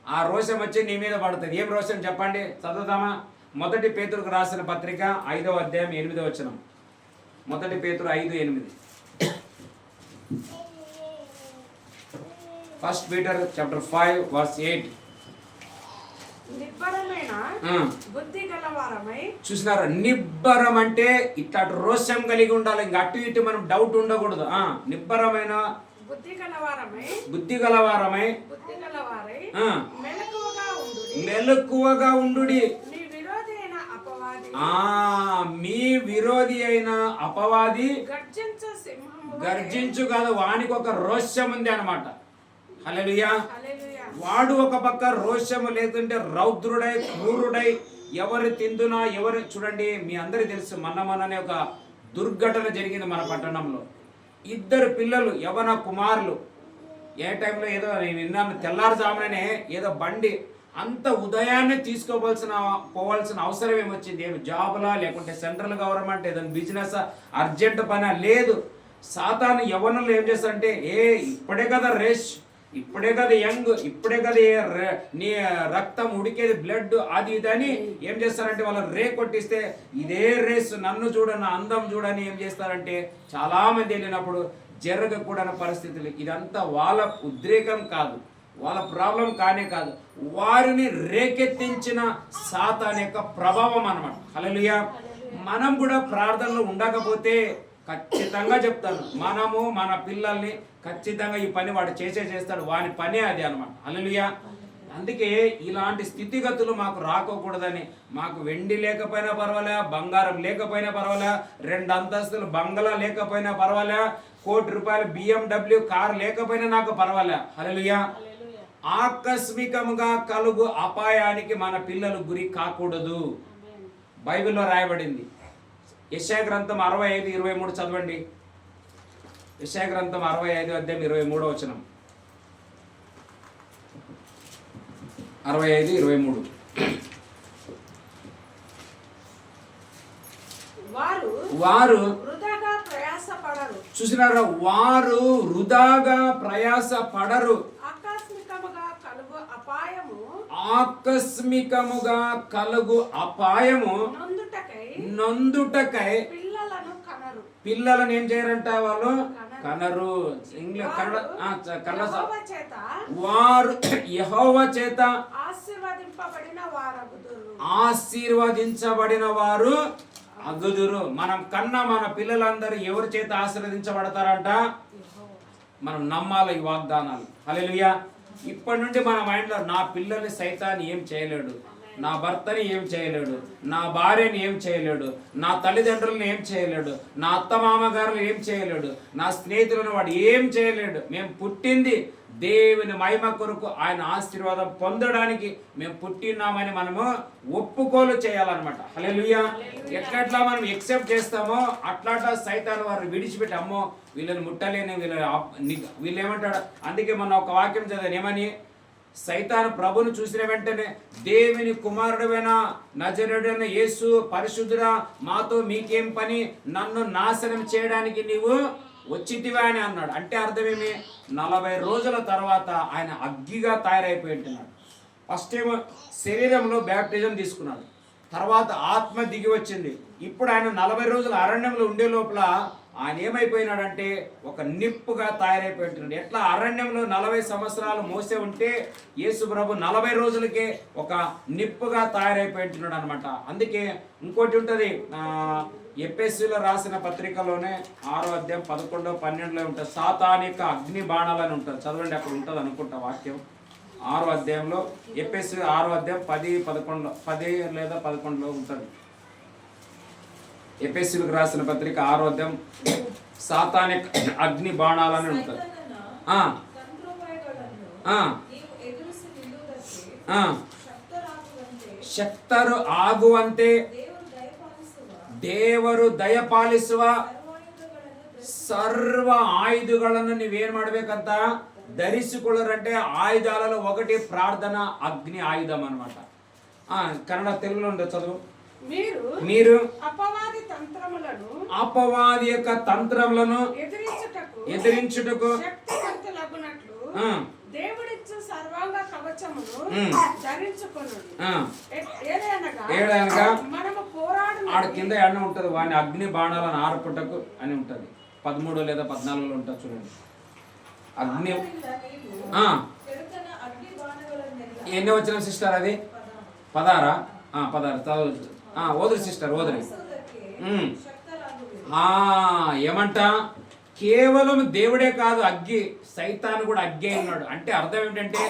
Speaker 1: ఆ రోషం వచ్చి నీ మీద పడుతుంది. ఏం రోషం చెప్పండి? చదువుదామా? 1 పేతురుకు రాసిన పత్రిక 5వ అధ్యాయం 8వ వచనం. 1 పేతురు 5:8. 1 Peter chapter 5 verse 8.
Speaker 2: నిబ్బరమైన బుద్ధి గలవారమై. చూసినారా? నిబ్బరం అంటే ఇట్లా రోషం కలిగి ఉండాలి. ఇంకా అటు ఇటు మనం డౌట్ ఉండకూడదు. నిబ్బరమైన బుద్ధి గలవారమై మెలకువగా ఉండుడి. మీ విరోధి అయిన అపవాది గర్జించు కాదు, వానికి ఒక రోషం ఉంది అన్నమాట. హల్లెలూయా. వాడు ఒక పక్క రోషము లేదంటే రౌద్రుడై, క్రూరుడై, ఎవరు తిందునా ఎవరు చూడండి. మీ అందరికీ తెలుసు, మొన్ననే ఒక దుర్ఘటన జరిగింది మన పట్టణంలో. 2 పిల్లలు, యవన కుమారులు, ఏ టైంలో ఏదో విన్నాను, తెల్లారుజాముననే ఏదో బండి అంత ఉదయాన్నే పోవాల్సిన అవసరం ఏమొచ్చింది? ఏమి జాబులా, లేకుంటే సెంట్రల్ గవర్నమెంట్ ఏదైనా బిజినెస్ అర్జెంట్ పని లేదు. సాతాను యవనులు ఏం చేస్తారంటే, ఇప్పుడే కదా రేష్, ఇప్పుడే కదా యంగ్, ఇప్పుడే కదా నీ రక్తం ఉడికేది, బ్లడ్ అది ఇది అని ఏం చేస్తారంటే వాళ్ళ కొట్టిస్తే ఇదే రేస్, నన్ను చూడని, అందం చూడని ఏం చేస్తారంటే చాలా మంది వెళ్ళినప్పుడు జరగకూడని పరిస్థితులు. ఇదంతా వాళ్ళ ఉద్రేకం కాదు, వాళ్ళ ప్రాబ్లం కానే కాదు, వారిని రేకెత్తించిన సాతాను యొక్క ప్రభావం అన్నమాట. హల్లెలూయా. మనం కూడా ప్రార్థనలో ఉండకపోతే ఖచ్చితంగా చెప్తాను, మనము మన పిల్లల్ని ఖచ్చితంగా ఈ పని వాడు చేస్తాడు, వాని పనే అది అన్నమాట. హల్లెలూయా. అందుకే ఇలాంటి స్థితిగతులు మాకు రాకూడదని, మాకు వెండి లేకపోయినా పర్వాలే, బంగారం లేకపోయినా పర్వాలే, 2 అంతస్తులు బంగ్లా లేకపోయినా పర్వాలే, ₹1,00,00,000 BMW కార్ లేకపోయినా నాకు పర్వాలే. హల్లెలూయా. ఆకస్మికంగా కలుగు అపాయానికి మన పిల్లలు గురి కాకూడదు. బైబిల్లో రాయబడింది. యెషయా గ్రంథం 65:23 చదవండి.
Speaker 1: యెషయా గ్రంథం 65 అధ్యాయం 23 వచనం. 65:23. వారు
Speaker 2: వృధాగా ప్రయాసపడరు.
Speaker 1: చూసినారా, వారు వృధాగా ప్రయాస పడరు. ఆకస్మికముగా కలుగు అపాయము నొందుటకై పిల్లలను ఏం చేయరంట వాళ్ళు కనరు. వారు యెహోవా చేత ఆశీర్వదించబడిన వారు అగుదురు. మనం కన్నా మన పిల్లలందరూ ఎవరి చేత ఆశీర్వదించబడతారంట? మనం నమ్మాలి ఈ వాగ్దానాలు. హల్లెలూయా. ఇప్పటి నుండి మన మైండ్లో నా పిల్లల్ని సైతాన్ని ఏం చేయలేడు, నా భర్తని ఏం చేయలేడు, నా భార్యని ఏం చేయలేడు, నా తల్లిదండ్రులను ఏం చేయలేడు, నా అత్త మామగారులు ఏం చేయలేడు, నా స్నేహితులను వాడు ఏం చేయలేడు. మేము పుట్టింది దేవుని మహిమ కొరకు, ఆయన ఆశీర్వాదం పొందడానికి మేము పుట్టినామని మనము ఒప్పుకోలు చేయాలన్నమాట. హల్లెలూయా. ఎట్లా మనం ఎక్సెప్ట్ చేస్తామో అట్లా సైతాను వారు విడిచిపెట్టి, అమ్మో వీళ్ళని ముట్టలేని వీళ్ళు ఏమంటాడు. అందుకే మనం ఒక వాక్యం చదివాను, ఏమని? సైతాను ప్రభును చూసిన వెంటనే దేవుని కుమారుడైన నజరేయుడైన యేసు పరిశుద్ధుడా, మాతో మీకేం పని, నన్ను నాశనం చేయడానికి నీవు వచ్చితివా అని అన్నాడు. అంటే అర్థమేమి? 40 రోజుల తర్వాత ఆయన అగ్గిగా తయారైపోయి ఉంటున్నాడు. ఫస్ట్ ఏమో శరీరంలో బ్యాప్టిజం తీసుకున్నాడు, తర్వాత ఆత్మ దిగి వచ్చింది. ఇప్పుడు ఆయన 40 రోజులు అరణ్యంలో ఉండే లోపల ఆయన ఏమైపోయినాడంటే ఒక నిప్పుగా తయారైపోయి ఉంటున్నాడు. ఎట్లా అరణ్యంలో 40 సంవత్సరాలు మోసే ఉంటే యేసు ప్రభు 40 రోజులకే ఒక నిప్పుగా తయారైపోయి ఉంటున్నాడు అనమాట. అందుకే ఇంకోటి ఉంటుంది, ఎఫెసీయులకు రాసిన పత్రికలోనే 6వ అధ్యాయం 11, 12 ఉంటుంది. సాతానిక అగ్ని బాణాలని ఉంటుంది. చదవండి, అక్కడ ఉంటుంది అనుకుంటా వాక్యం. 6వ అధ్యాయంలో, ఎఫెసీయులు 6వ అధ్యాయం 10 లేదా 11లో ఉంటుంది. ఎఫెసీయులకు రాసిన పత్రిక 6వ అధ్యాయం సాతానిక అగ్ని బాణాలని ఉంటుంది. ಶಕ್ತರು ಆಗುವಂತೆ ದೇವರು ದಯಪಾಲಿಸುವ ಸರ್ವ ಆಯುಧಗಳನ್ನು ನೀವೇನ್ ಮಾಡ್ಬೇಕಂತ ధరించుకోవాలంటే ఆయుధాలలో ఒకటి ప్రార్థన అగ్ని ఆయుధం అన్నమాట. కన్నడ తెలుగులో ఉండే చదువు. మీరు అపవాది యొక్క తంత్రములను ఎదిరించుటకు
Speaker 2: దేవుడిచ్చు సర్వాంగ కవచమును ధరించుకొనుడి. మనము పోరాడు.
Speaker 1: ఆడ కింద ఎండ ఉంటది, వాని అగ్ని బాణాలను ఆర్పుటకు అని ఉంటది. 13 లేదా 14లో ఉంటుంది చూడండి. అగ్ని ఎన్ని వచ్చిన సిస్టర్? అది 16 ఓదురు సిస్టర్, ఓదురు. ఏమంట? కేవలం దేవుడే కాదు, అగ్గి సైతాను కూడా అగ్గి ఉన్నాడు. అంటే అర్థం ఏమిటంటే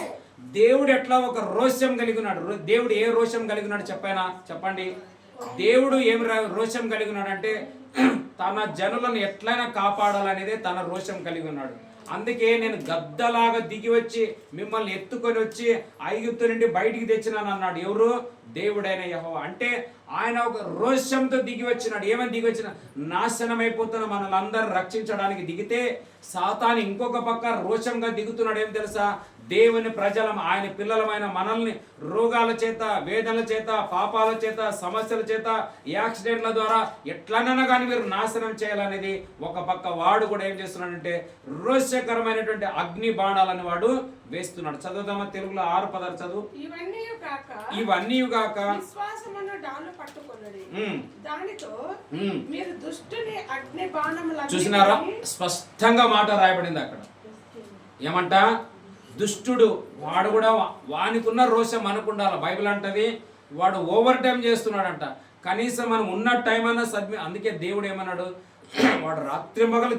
Speaker 1: దేవుడు ఎట్లా ఒక రోషం కలిగి ఉన్నాడు. దేవుడు ఏ రోషం కలిగి ఉన్నాడు చెప్పండి. దేవుడు ఏమి రోషం కలిగి ఉన్నాడు అంటే తన జనులను ఎట్లయినా కాపాడాలనేదే తన రోషం కలిగి ఉన్నాడు. అందుకే నేను గద్దలాగా దిగి వచ్చి మిమ్మల్ని ఎత్తుకొని వచ్చి ఐగుప్తు నుండి బయటికి తెచ్చినాను అన్నాడు. ఎవరు? దేవుడైన యెహోవా. అంటే ఆయన ఒక రోషంతో దిగి వచ్చినాడు. ఏమని దిగి వచ్చిన? నాశనం అయిపోతున్న మనల్ని అందరూ రక్షించడానికి దిగితే సాతాను ఇంకొక పక్క రోషంగా దిగుతున్నాడు. ఏం తెలుసా? దేవుని ప్రజలం, ఆయన పిల్లలమైన మనల్ని రోగాల చేత, వేదనల చేత, పాపాల చేత, సమస్యల చేత, యాక్సిడెంట్ల ద్వారా ఎట్లనైనా కానీ మీరు నాశనం చేయాలనేది ఒక పక్క వాడు కూడా ఏం చేస్తున్నాడంటే రోషకరమైనటువంటి అగ్ని బాణాలని వాడు వేస్తున్నాడు. చదువుదామా తెలుగులో 6:16 చదువు. ఇవన్నీ గాక చూసినారా? స్పష్టంగా మాట రాయబడింది అక్కడ. ఏమంట? దుష్టుడు వాడు కూడా వానికున్న రోషం మనకుండాలి. బైబిల్ అంటది వాడు ఓవర్ టైం చేస్తున్నాడంట. కనీసం మనం ఉన్న టైం అన్నా అందుకే దేవుడు ఏమన్నాడు? వాడు రాత్రింబగలు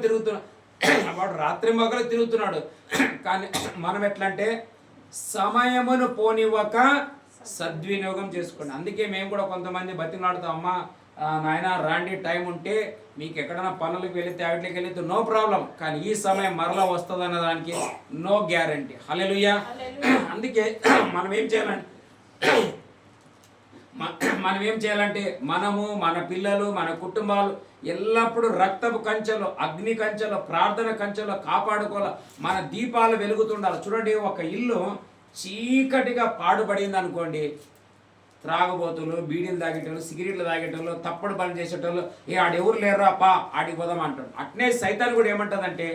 Speaker 1: తిరుగుతున్నాడు. కానీ మనం ఎట్లా అంటే సమయమును పోనివ్వక సద్వినియోగం చేసుకోండి. అందుకే మేము కూడా కొంతమంది బతిమలాడుతాం, అమ్మ నాయన రాండి, టైం ఉంటే మీకు ఎక్కడైనా పనులకు వెళితే వాటికి వెళితే నో ప్రాబ్లం, కానీ ఈ సమయం మరలా వస్తుంది అన్న దానికి నో గ్యారంటీ. హల్లెలూయా. అందుకే మనం ఏం చేయాలంటే మనం ఏం చేయాలంటే మనము, మన పిల్లలు, మన కుటుంబాలు ఎల్లప్పుడూ రక్తపు కంచెలో, అగ్ని కంచెలో, ప్రార్థన కంచెలో కాపాడుకోవాలి. మన దీపాలు వెలుగుతుండాలి. చూడండి, ఒక ఇల్లు చీకటిగా పాడుపడింది అనుకోండి, త్రాగబోతులు, బీడీలు తాగేటోళ్ళు, సిగరెట్లు తాగేటోళ్ళు, తప్పుడు పని చేసేటోళ్ళు, ఆడెవరు లేరా పా ఆడికి పోదాం అంటాడు. అట్నే సైతాన్ కూడా ఏమంటుందంటే,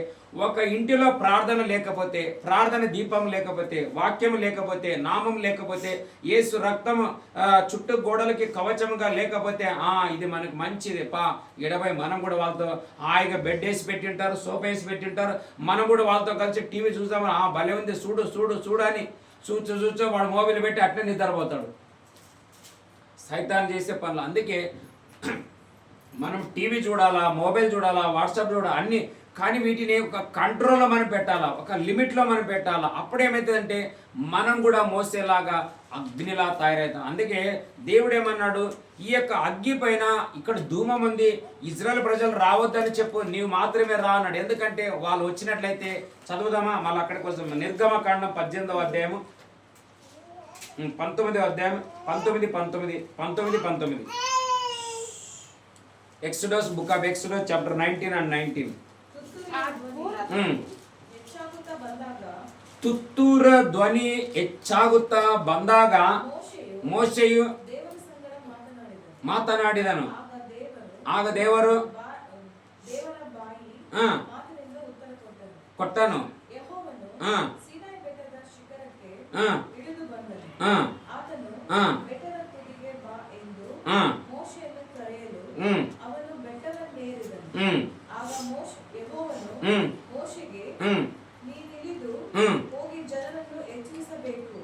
Speaker 1: ఒక ఇంటిలో ప్రార్థన లేకపోతే, ప్రార్థన దీపం లేకపోతే, వాక్యం లేకపోతే, నామం లేకపోతే, యేసు రక్తం చుట్టూ గోడలకి కవచముగా లేకపోతే, ఇది మనకు మంచిది పా ఎడబై మనం కూడా వాళ్ళతో హాయిగా బెడ్ వేసి పెట్టింటారు, సోఫా వేసి పెట్టింటారు, మనం కూడా వాళ్ళతో కలిసి టీవీ చూద్దామని, భలే ఉంది చూడు చూడు చూడని చూచు వాడు మొబైల్ పెట్టి అట్నే నిద్రపోతాడు. సైతాన్ చేసే పనులు. అందుకే మనం టీవీ చూడాలా, మొబైల్ చూడాలా, వాట్సాప్ చూడాలా అన్నీ, కానీ వీటిని ఒక కంట్రోల్లో మనం పెట్టాలా, ఒక లిమిట్లో మనం పెట్టాలా. అప్పుడేమవుతుందంటే మనం కూడా మోసేలాగా అగ్నిలా తయారవుతాం. అందుకే దేవుడు ఏమన్నాడు, ఈ యొక్క అగ్గి పైన ఇక్కడ ధూమం ఉంది, ఇజ్రాయెల్ ప్రజలు రావద్దని చెప్పు, నీవు మాత్రమే రా అన్నాడు. ఎందుకంటే వాళ్ళు వచ్చినట్లయితే, చదువుదామా మళ్ళీ అక్కడికి వస్తాం. నిర్గమకాండం 18వ అధ్యాయము 19వ అధ్యాయం 19. Exodus, book of exodus chapter 19 and 19. ತುತ್ತೂರ ಧ್ವನಿ ಹೆಚ್ಚಾಗುತ್ತಾ ಬಂದಾಗ ಮೋಶೆಯು ಮಾತನಾಡಿದನು. ಆಗ ದೇವರು ಕೊಟ್ಟನು.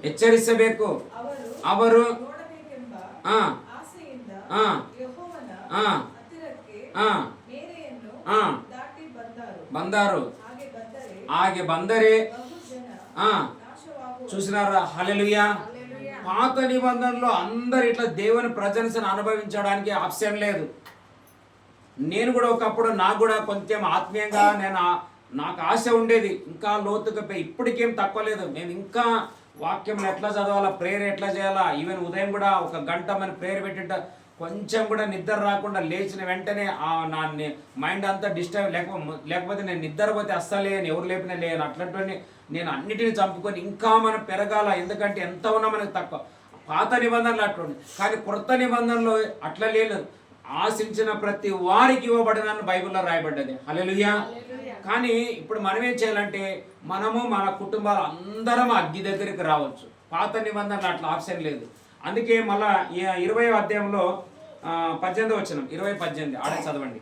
Speaker 1: ಎಚ್ಚರಿಸಬೇಕು. ಅವರು ಬಂದರು. ಹಾಗೆ ಬಂದರೆ చూసినారా? హల్లెలూయా. పాత నిబంధనలో అందరు ఇట్లా దేవుని ప్రజెన్స్ని అనుభవించడానికి ఆప్షన్ లేదు. నేను కూడా ఒకప్పుడు నాకు కూడా కొంచెం ఆత్మీయంగా నాకు ఆశ ఉండేది, ఇంకా లోతుగా ఇప్పటికేం తక్కువ లేదు. మేము ఇంకా వాక్యం ఎట్లా చదవాలా, ప్రేయర్ ఎట్లా చేయాలా, ఈవెన్ ఉదయం కూడా 1 గంట మన ప్రేయర్ పెట్టింట కొంచెం కూడా నిద్ర రాకుండా లేచిన వెంటనే నా మైండ్ అంతా డిస్టర్బ్ లేకపోతే నేను నిద్రపోతే అస్సలేను, ఎవరు లేపినా లేను. అట్లాంటి నేను అన్నిటిని చంపుకొని ఇంకా మనం పెరగాల. ఎందుకంటే ఎంత ఉన్నా మనకు తక్కువ. పాత నిబంధనలు అట్లుంది, కానీ కొత్త నిబంధనలో అట్లా లేదు. ఆశించిన ప్రతి వారికి ఇవ్వబడినని బైబిల్లో రాయబడ్డది. హల్లెలూయా. కానీ ఇప్పుడు మనం ఏం చేయాలంటే, మనము మన కుటుంబాలు అందరం అగ్గి దగ్గరికి రావచ్చు. పాత నిబంధనలు అట్లా ఆప్షన్ లేదు. అందుకే మళ్ళా 20వ అధ్యాయంలో 18వ వచనం, 20:18 ఆడ చదవండి.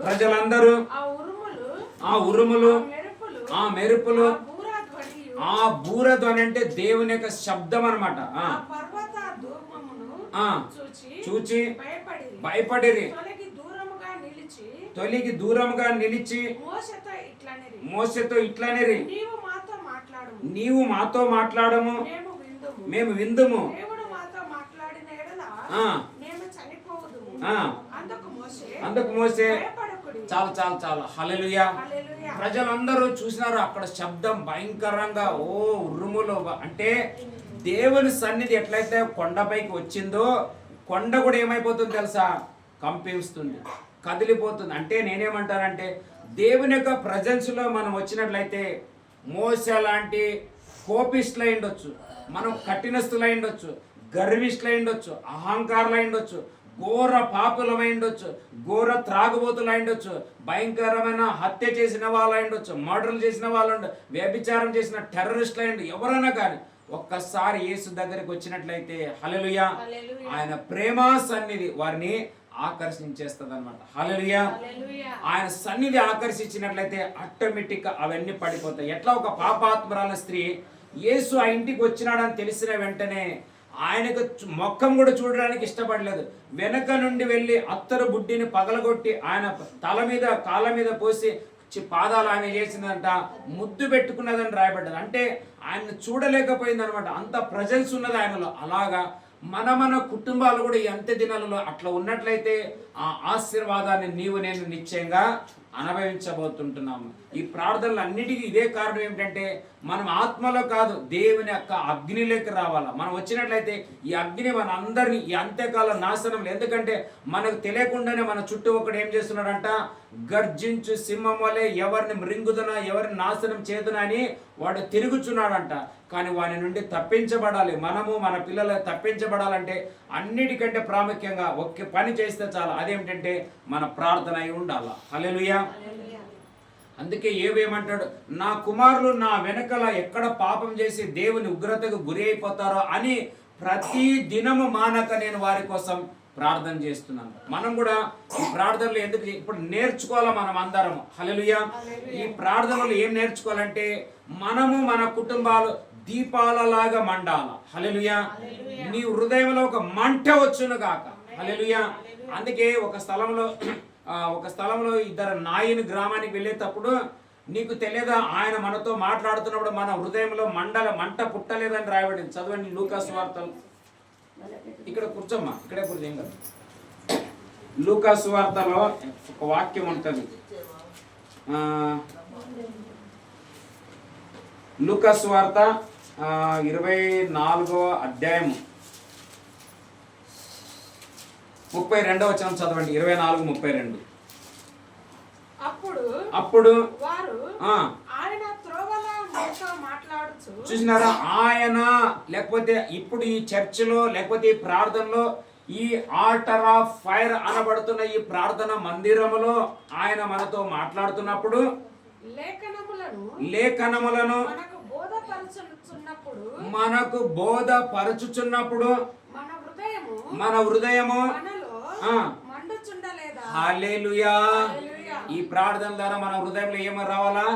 Speaker 1: ప్రజలందరూ ఆ ఉరుములు, ఆ మెరుపులు, ఆ బూరధ్వని అంటే దేవుని యొక్క శబ్దం అన్నమాట. చూచి భయపడిరి. తొలిగి దూరముగా నిలిచి మోసెతో ఇట్లనేరి, నీవు మాతో మాట్లాడము, మేము విందుము. అందుకు మోసే చాలా చాలా చాలా హల్లెలూయా. ప్రజలందరూ చూసినారు అక్కడ శబ్దం భయంకరంగా, ఉరుములు. అంటే దేవుని సన్నిధి ఎట్లయితే కొండపైకి వచ్చిందో, కొండ కూడా ఏమైపోతుంది తెలుసా? కంపిస్తుంది, కదిలిపోతుంది. అంటే నేనేమంటానంటే, దేవుని యొక్క ప్రజెన్స్లో మనం వచ్చినట్లయితే మోసే లాంటి కోపిస్టులై ఉండొచ్చు, మనం కఠినస్తులై ఉండొచ్చు, గర్విష్ఠులై ఉండొచ్చు, అహంకారులై ఉండొచ్చు, ఘోర పాపులమై ఉండొచ్చు, ఘోర త్రాగుబోతులై ఉండొచ్చు, భయంకరమైన హత్య చేసిన వాళ్ళై ఉండొచ్చు, మర్డర్లు చేసిన వాళ్ళు, వ్యభిచారం చేసిన టెర్రరిస్టులై ఉండొచ్చు. ఎవరైనా కానీ ఒక్కసారి యేసు దగ్గరికి వచ్చినట్లయితే హల్లెలూయా, ఆయన ప్రేమ సన్నిధి వారిని ఆకర్షించేస్తుంది అనమాట. హల్లెలూయా. ఆయన సన్నిధి ఆకర్షించినట్లయితే ఆటోమేటిక్గా అవన్నీ పడిపోతాయి. ఎట్లా ఒక పాపాత్మరాల స్త్రీ యేసు ఆ ఇంటికి వచ్చినాడని తెలిసిన వెంటనే ఆయనకు మొక్కం కూడా చూడడానికి ఇష్టపడలేదు. వెనక నుండి వెళ్ళి అత్తరు బుడ్డిని పగలగొట్టి ఆయన తల మీద కాళ్ళ మీద పోసి పాదాలు ఆమె చేసిందంట, ముద్దు పెట్టుకున్నదని రాయబడ్డది. అంటే ఆయన చూడలేకపోయింది అనమాట, అంత ప్రజెన్స్ ఉన్నది ఆయనలో. అలాగా మన కుటుంబాలు కూడా ఈ అంత్య దినాలలో అట్లా ఉన్నట్లయితే ఆ ఆశీర్వాదాన్ని నీవు నేను నిశ్చయంగా అనుభవించబోతుంటున్నాము. ఈ ప్రార్థనలు అన్నిటికీ ఇదే కారణం ఏమిటంటే మనం ఆత్మలో కాదు, దేవుని యొక్క అగ్నిలోకి రావాలా. మనం వచ్చినట్లయితే ఈ అగ్ని మన అందరినీ ఈ అంత్యకాల నాశనం, ఎందుకంటే మనకు తెలియకుండానే మన చుట్టూ ఒకడు ఏం చేస్తున్నాడంట, గర్జించు సింహం వలె ఎవరిని మృంగుదునా ఎవరిని నాశనం చేదునా అని వాడు తిరుగుచున్నాడంట. కానీ వాని నుండి తప్పించబడాలి, మనము మన పిల్లలు తప్పించబడాలంటే అన్నిటికంటే ప్రాముఖ్యంగా ఒక్క పని చేస్తే చాలు, అదేమిటంటే మన ప్రార్థన అయి ఉండాలి. హల్లెలూయా. అందుకే ఏవేమంటాడు, నా కుమారులు నా వెనకల ఎక్కడ పాపం చేసి దేవుని ఉగ్రతకు గురి అయిపోతారో అని ప్రతి దినము మానక నేను వారి కోసం ప్రార్థన చేస్తున్నాను. మనం కూడా ఈ ప్రార్థనలు ఎందుకు ఇప్పుడు నేర్చుకోవాలా మనం అందరము. హల్లెలూయా. ఈ ప్రార్థనలు ఏం నేర్చుకోవాలంటే మనము మన కుటుంబాలు దీపాలలాగా మండాల. హల్లెలూయా. నీ హృదయంలో ఒక మంట వచ్చును గాక. హల్లెలూయా. అందుకే ఒక స్థలంలో ఇద్దరు నాయని గ్రామానికి వెళ్ళేటప్పుడు నీకు తెలియదా, ఆయన మనతో మాట్లాడుతున్నప్పుడు మన హృదయంలో మంట పుట్టలేదని రాయబడింది. చదవండి లూకా సువార్తలు. ఇక్కడ కూర్చోమ్మా, ఇక్కడే కూర్చో, ఏం కాదు. లూకా సువార్తలో ఒక వాక్యం ఉంటుంది. లూకా సువార్త 24వ అధ్యాయము 32వ వచనం చదవండి. 24:32. అప్పుడు
Speaker 2: వారు ఆయన త్రోవలో మీతో మాట్లాడుచు,
Speaker 1: చూసినారా, ఆయన లేకపోతే ఇప్పుడు ఈ చర్చిలో లేకపోతే ఈ ప్రార్థనలో ఈ ఆల్టర్ ఆఫ్ ఫైర్ అనబడుతున్న ఈ ప్రార్థన మందిరములో ఆయన మనతో మాట్లాడుతున్నప్పుడు లేఖనములను మనకు బోధపరచుచున్నప్పుడు మన హృదయము హల్లెలూయా. ఈ ప్రార్థన ద్వారా మన హృదయంలో ఏమో రావాలా,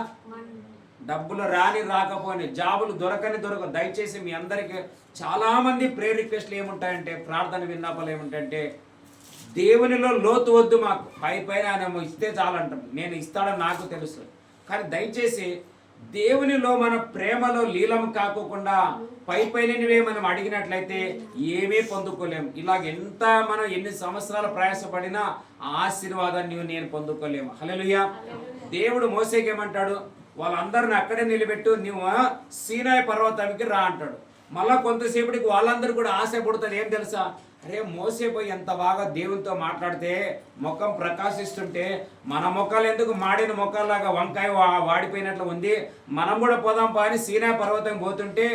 Speaker 1: డబ్బులు రాకపోని, జాబులు దొరకదు. దయచేసి మీ అందరికి చాలా మంది ప్రేయర్ రిక్వెస్ట్లు ఏముంటాయంటే, ప్రార్థన విన్నపాలు ఏముంటాయంటే, దేవునిలో లోతు వద్దు మాకు, పైన ఆయన ఇస్తే చాలంటాం. నేను ఇస్తాడని నాకు తెలుసు, కానీ దయచేసి దేవునిలో మన ప్రేమలో లీలం కాకోకుండా పైనవే మనం అడిగినట్లయితే ఏమీ పొందుకోలేము. ఇలాగ మనం ఎన్ని సంవత్సరాలు ప్రయాసపడినా ఆశీర్వాదాన్ని నేను పొందుకోలేము. హల్లెలూయా. దేవుడు మోసేకి ఏమంటాడు, వాళ్ళందరిని అక్కడే నిలబెట్టు, నువ్వు సీనాయి పర్వతానికి రా అంటాడు. మళ్ళా కొంతసేపటికి వాళ్ళందరూ కూడా ఆశ పుడుతుంది. ఏం తెలుసా, అరే మోసే పోయి ఎంత బాగా దేవునితో మాట్లాడితే ముఖం ప్రకాశిస్తుంటే మన ముఖాలు ఎందుకు మాడిన ముఖాలాగా వంకాయ వాడిపోయినట్లు ఉంది, మనం కూడా పోదాం అని సీనాయి పర్వతం పోతుంటే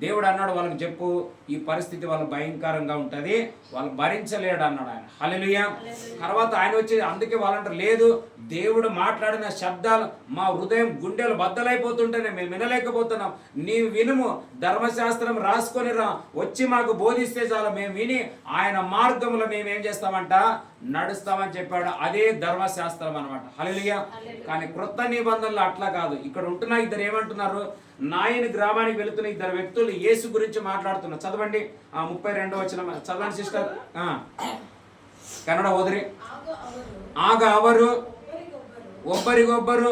Speaker 1: దేవుడు అన్నాడు, వాళ్ళకి చెప్పు ఈ పరిస్థితి వాళ్ళు భయంకరంగా ఉంటుంది, వాళ్ళు భరించలేడు అన్నాడు ఆయన. హల్లెలూయా. తర్వాత ఆయన వచ్చి అందుకే వాళ్ళంటారు, లేదు దేవుడు మాట్లాడిన శబ్దాలు మా హృదయం గుండెలు బద్దలైపోతుంటేనే మేము వినలేకపోతున్నాం, నీవు వినుము, ధర్మశాస్త్రం రాసుకొని రా, వచ్చి మాకు బోధిస్తే చాలు, మేము విని ఆయన మార్గంలో మేము ఏం చేస్తామంట, నడుస్తామని చెప్పాడు. అదే ధర్మశాస్త్రం అనమాట. హల్లెలూయా. కానీ క్రొత్త నిబంధనలు అట్లా కాదు. ఇక్కడ ఉంటున్న ఇద్దరు ఏమంటున్నారు, నాయని గ్రామానికి వెళుతున్న ఇద్దరు వ్యక్తులు యేసు గురించి మాట్లాడుతున్నారు. చదవండి 32వ వచనం చదవండి సిస్టర్. కన్నడ ఓదరి. ఆಗ ಅವರು ಒಬ್ಬರಿಗೊಬ್ಬರು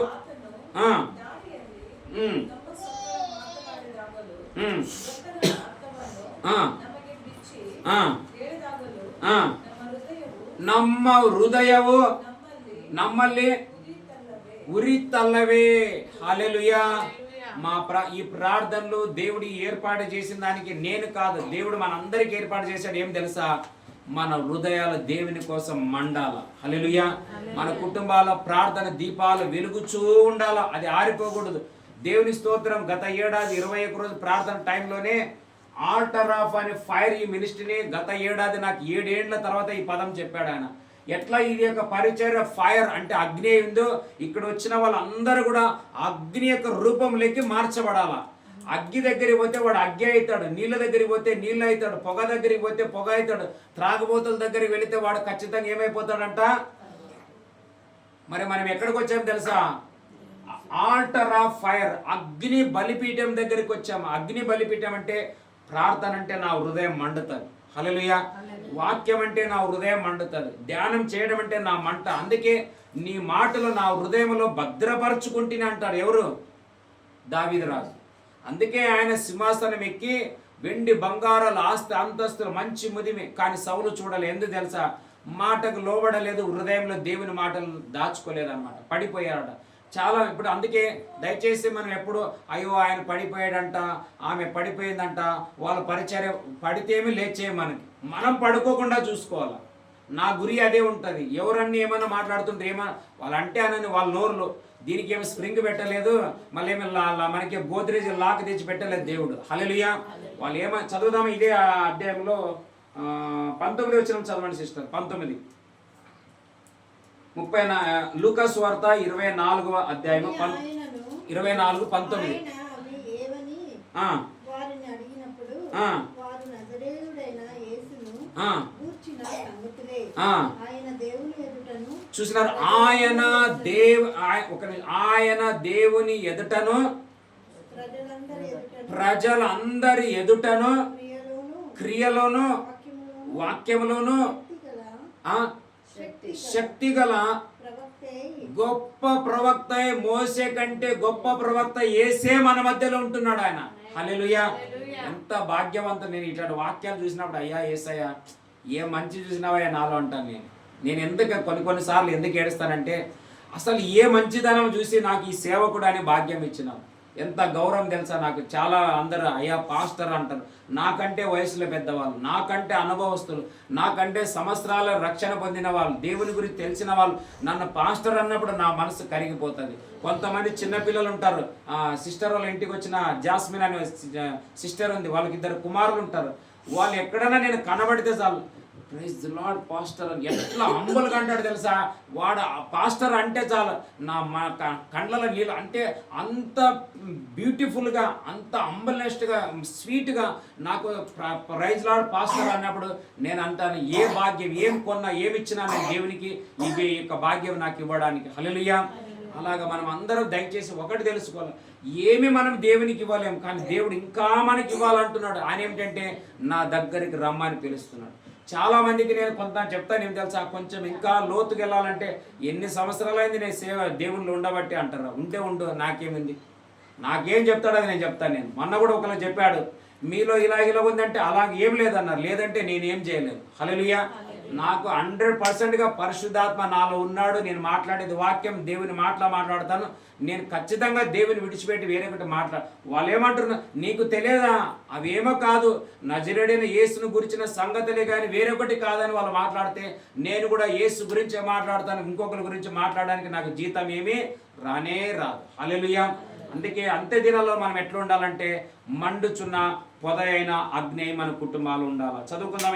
Speaker 1: ನಮ್ಮ ಹೃದಯವು ನಮ್ಮಲ್ಲಿ ఉరితల్లవే. హల్లెలూయా. ఈ ప్రార్థనలు దేవుడి ఏర్పాటు చేసిన దానికి నేను కాదు, దేవుడు మనందరికి ఏర్పాటు చేశాడు. ఏం తెలుసా, మన హృదయాలు దేవుని కోసం మండాల. హల్లెలూయా. మన కుటుంబాల ప్రార్థన దీపాలు వెలుగుచూ ఉండాల, అది ఆరిపోకూడదు. దేవుని స్తోత్రం. గత ఏడాది 21 రోజు ప్రార్థన టైంలోనే ఆల్టర్ ఆఫ్ అనే ఫైర్ ఈ మినిస్ట్రీని గత ఏడాది నాకు 7 ఏళ్ల తర్వాత ఈ పదం చెప్పాడు ఆయన. ఎట్లా ఇది యొక్క పరిచర్య ఫైర్ అంటే అగ్ని ఉందో, ఇక్కడ వచ్చిన వాళ్ళందరూ కూడా అగ్ని యొక్క రూపంలోకి మార్చబడాలా. అగ్గి దగ్గరికి పోతే వాడు అగ్గి అవుతాడు, నీళ్ళ దగ్గరికి పోతే నీళ్ళు అవుతాడు, పొగ దగ్గరికి పోతే పొగ అవుతాడు, త్రాగుబోతుల దగ్గరికి వెళితే వాడు ఖచ్చితంగా ఏమైపోతాడంట. మరి మనం ఎక్కడికి వచ్చాము తెలుసా, ఆల్టర్ ఆఫ్ ఫైర్, అగ్ని బలిపీఠం దగ్గరికి వచ్చాము. అగ్ని బలిపీఠం అంటే ప్రార్థన అంటే నా హృదయం మండుతుంది. హల్లెలూయా. వాక్యం అంటే నా హృదయం మండుతుంది, ధ్యానం చేయడం అంటే నా మంట. అందుకే నీ మాటలు నా హృదయంలో భద్రపరచుకుంటేనే అంటారు ఎవరు, దావీదు రాజు. అందుకే ఆయన సింహాసనం ఎక్కి వెండి బంగారాల ఆస్తి అంతస్తులు మంచి ముదిమి, కానీ సౌలు చూడాలి. ఎందుకు తెలుసా, మాటకు లోబడలేదు, హృదయంలో దేవుని మాటలు దాచుకోలేదు అనమాట, పడిపోయారట. చాలా ఇప్పుడు అందుకే దయచేసి మనం ఎప్పుడు అయ్యో ఆయన పడిపోయాడంట, ఆమె పడిపోయిందంట, వాళ్ళ పరిచర్య పడితేమీ లేచే మనం పడుకోకుండా చూసుకోవాలి. నా గురి అదే ఉంటుంది. ఎవరన్నీ ఏమన్నా మాట్లాడుతుంటే ఏమన్నా వాళ్ళంటే అనని వాళ్ళ నోరులో దీనికి ఏమో స్ప్రింగ్ పెట్టలేదు, మళ్ళీ ఏమో మనకి గోద్రేజ్ లాక్ తెచ్చి పెట్టలేదు దేవుడు. హల్లెలూయా. వాళ్ళు ఏమో చదువుదాము ఇదే అధ్యాయంలో 19 వచ్చిన చదవండి సిస్టర్. 19 లూకాసు వార్త 24వ అధ్యాయము 24:19.
Speaker 3: ఆయన అవి ఏవని వారిని అడిగినప్పుడు వారు నజరేయుడైన యేసును గూర్చిన సంగతులే ఆయన దేవుని ఎదుటను
Speaker 1: చూసినారు. ఆయన దేవుని ఎదుటను ప్రజలందరి ఎదుటను క్రియలోను వాక్యములోను శక్తి గల గొప్ప ప్రవక్త, మోసే కంటే గొప్ప ప్రవక్త యేసే మన మధ్యలో ఉంటున్నాడు ఆయన. హల్లెలూయా. ఎంత భాగ్యవంతం. నేను ఇట్లాంటి వాక్యాలు చూసినప్పుడు అయ్యా యేసయ్యా ఏ మంచి చూసినావయ్యా నాలో అంటాను. నేను ఎందుకు కొన్నిసార్లు ఎందుకు ఏడుస్తానంటే అసలు ఏ మంచిదనం చూసి నాకు ఈ సేవకుడు అనే భాగ్యం ఇచ్చినావు. ఎంత గౌరవం తెలుసా నాకు. చాలా అందరూ అయ్యా పాస్టర్ అంటారు. నాకంటే వయసులో పెద్దవాళ్ళు, నాకంటే అనుభవస్తులు, నాకంటే సంవత్సరాల రక్షణ పొందిన వాళ్ళు, దేవుని గురించి తెలిసిన వాళ్ళు నన్ను పాస్టర్ అన్నప్పుడు నా మనసు కరిగిపోతుంది. కొంతమంది చిన్నపిల్లలు ఉంటారు. సిస్టర్ వాళ్ళ ఇంటికి వచ్చిన జాస్మిన్ అనే సిస్టర్ ఉంది, వాళ్ళకి 2 కుమారులు ఉంటారు. వాళ్ళు ఎక్కడైనా నేను కనబడితే చాలు ప్రైజ్ ది లార్డ్ పాస్టర్ అని ఎట్లా అంబులుగా అంటాడు తెలుసా. వాడు పాస్టర్ అంటే చాలు మా కండ్లలో నీళ్ళు అంటే అంత బ్యూటిఫుల్గా, అంత అంబులెస్ట్గా, స్వీట్గా నాకు ప్రైజ్ లార్డ్ పాస్టర్ అన్నప్పుడు నేను అంటాను ఏ భాగ్యం, ఏం కొన్నా ఏమిచ్చినా నేను దేవునికి ఈ యొక్క భాగ్యం నాకు ఇవ్వడానికి. హల్లెలూయా. అలాగా మనం అందరం దయచేసి ఒకటి తెలుసుకోవాలి, ఏమి మనం దేవునికి ఇవ్వలేము, కానీ దేవుడు ఇంకా మనకి ఇవ్వాలంటున్నాడు. ఆయన ఏమిటంటే నా దగ్గరికి రమ్మని పిలుస్తున్నాడు. చాలా మందికి నేను కొంత చెప్తాను ఏం తెలుసా, కొంచెం ఇంకా లోతుకు వెళ్ళాలంటే ఎన్ని సంవత్సరాలైంది నేను సేవ దేవుళ్ళు ఉండబట్టి అంటారు. ఉండు నాకేమింది, నాకేం చెప్తాడు అది నేను చెప్తాను. నేను మొన్న కూడా ఒకరు చెప్పాడు మీలో ఇలా ఉందంటే అలాగే ఏం లేదన్నారు. లేదంటే నేనేం చేయలేదు. హల్లెలూయా. నాకు 100%గా పరిశుద్ధాత్మ నాలో ఉన్నాడు. నేను మాట్లాడేది వాక్యం, దేవుని మాట్లాడతాను. నేను ఖచ్చితంగా దేవుని విడిచిపెట్టి వేరే ఒకటి వాళ్ళు ఏమంటున్నారు నీకు తెలియదా, అవేమో కాదు, నజరేయుడైన యేసును గురించిన సంగతులే కానీ వేరొకటి కాదని వాళ్ళు మాట్లాడితే నేను కూడా యేసు గురించే మాట్లాడతాను. ఇంకొకరి గురించి మాట్లాడడానికి నాకు జీతం ఏమీ రానే రాదు. హల్లెలూయా. అందుకే అంత్య దినాల్లో మనం ఎట్లా ఉండాలంటే మండుచున్న పొద అయిన అగ్ని మన కుటుంబాలు ఉండాలి. చదువుకుందాం.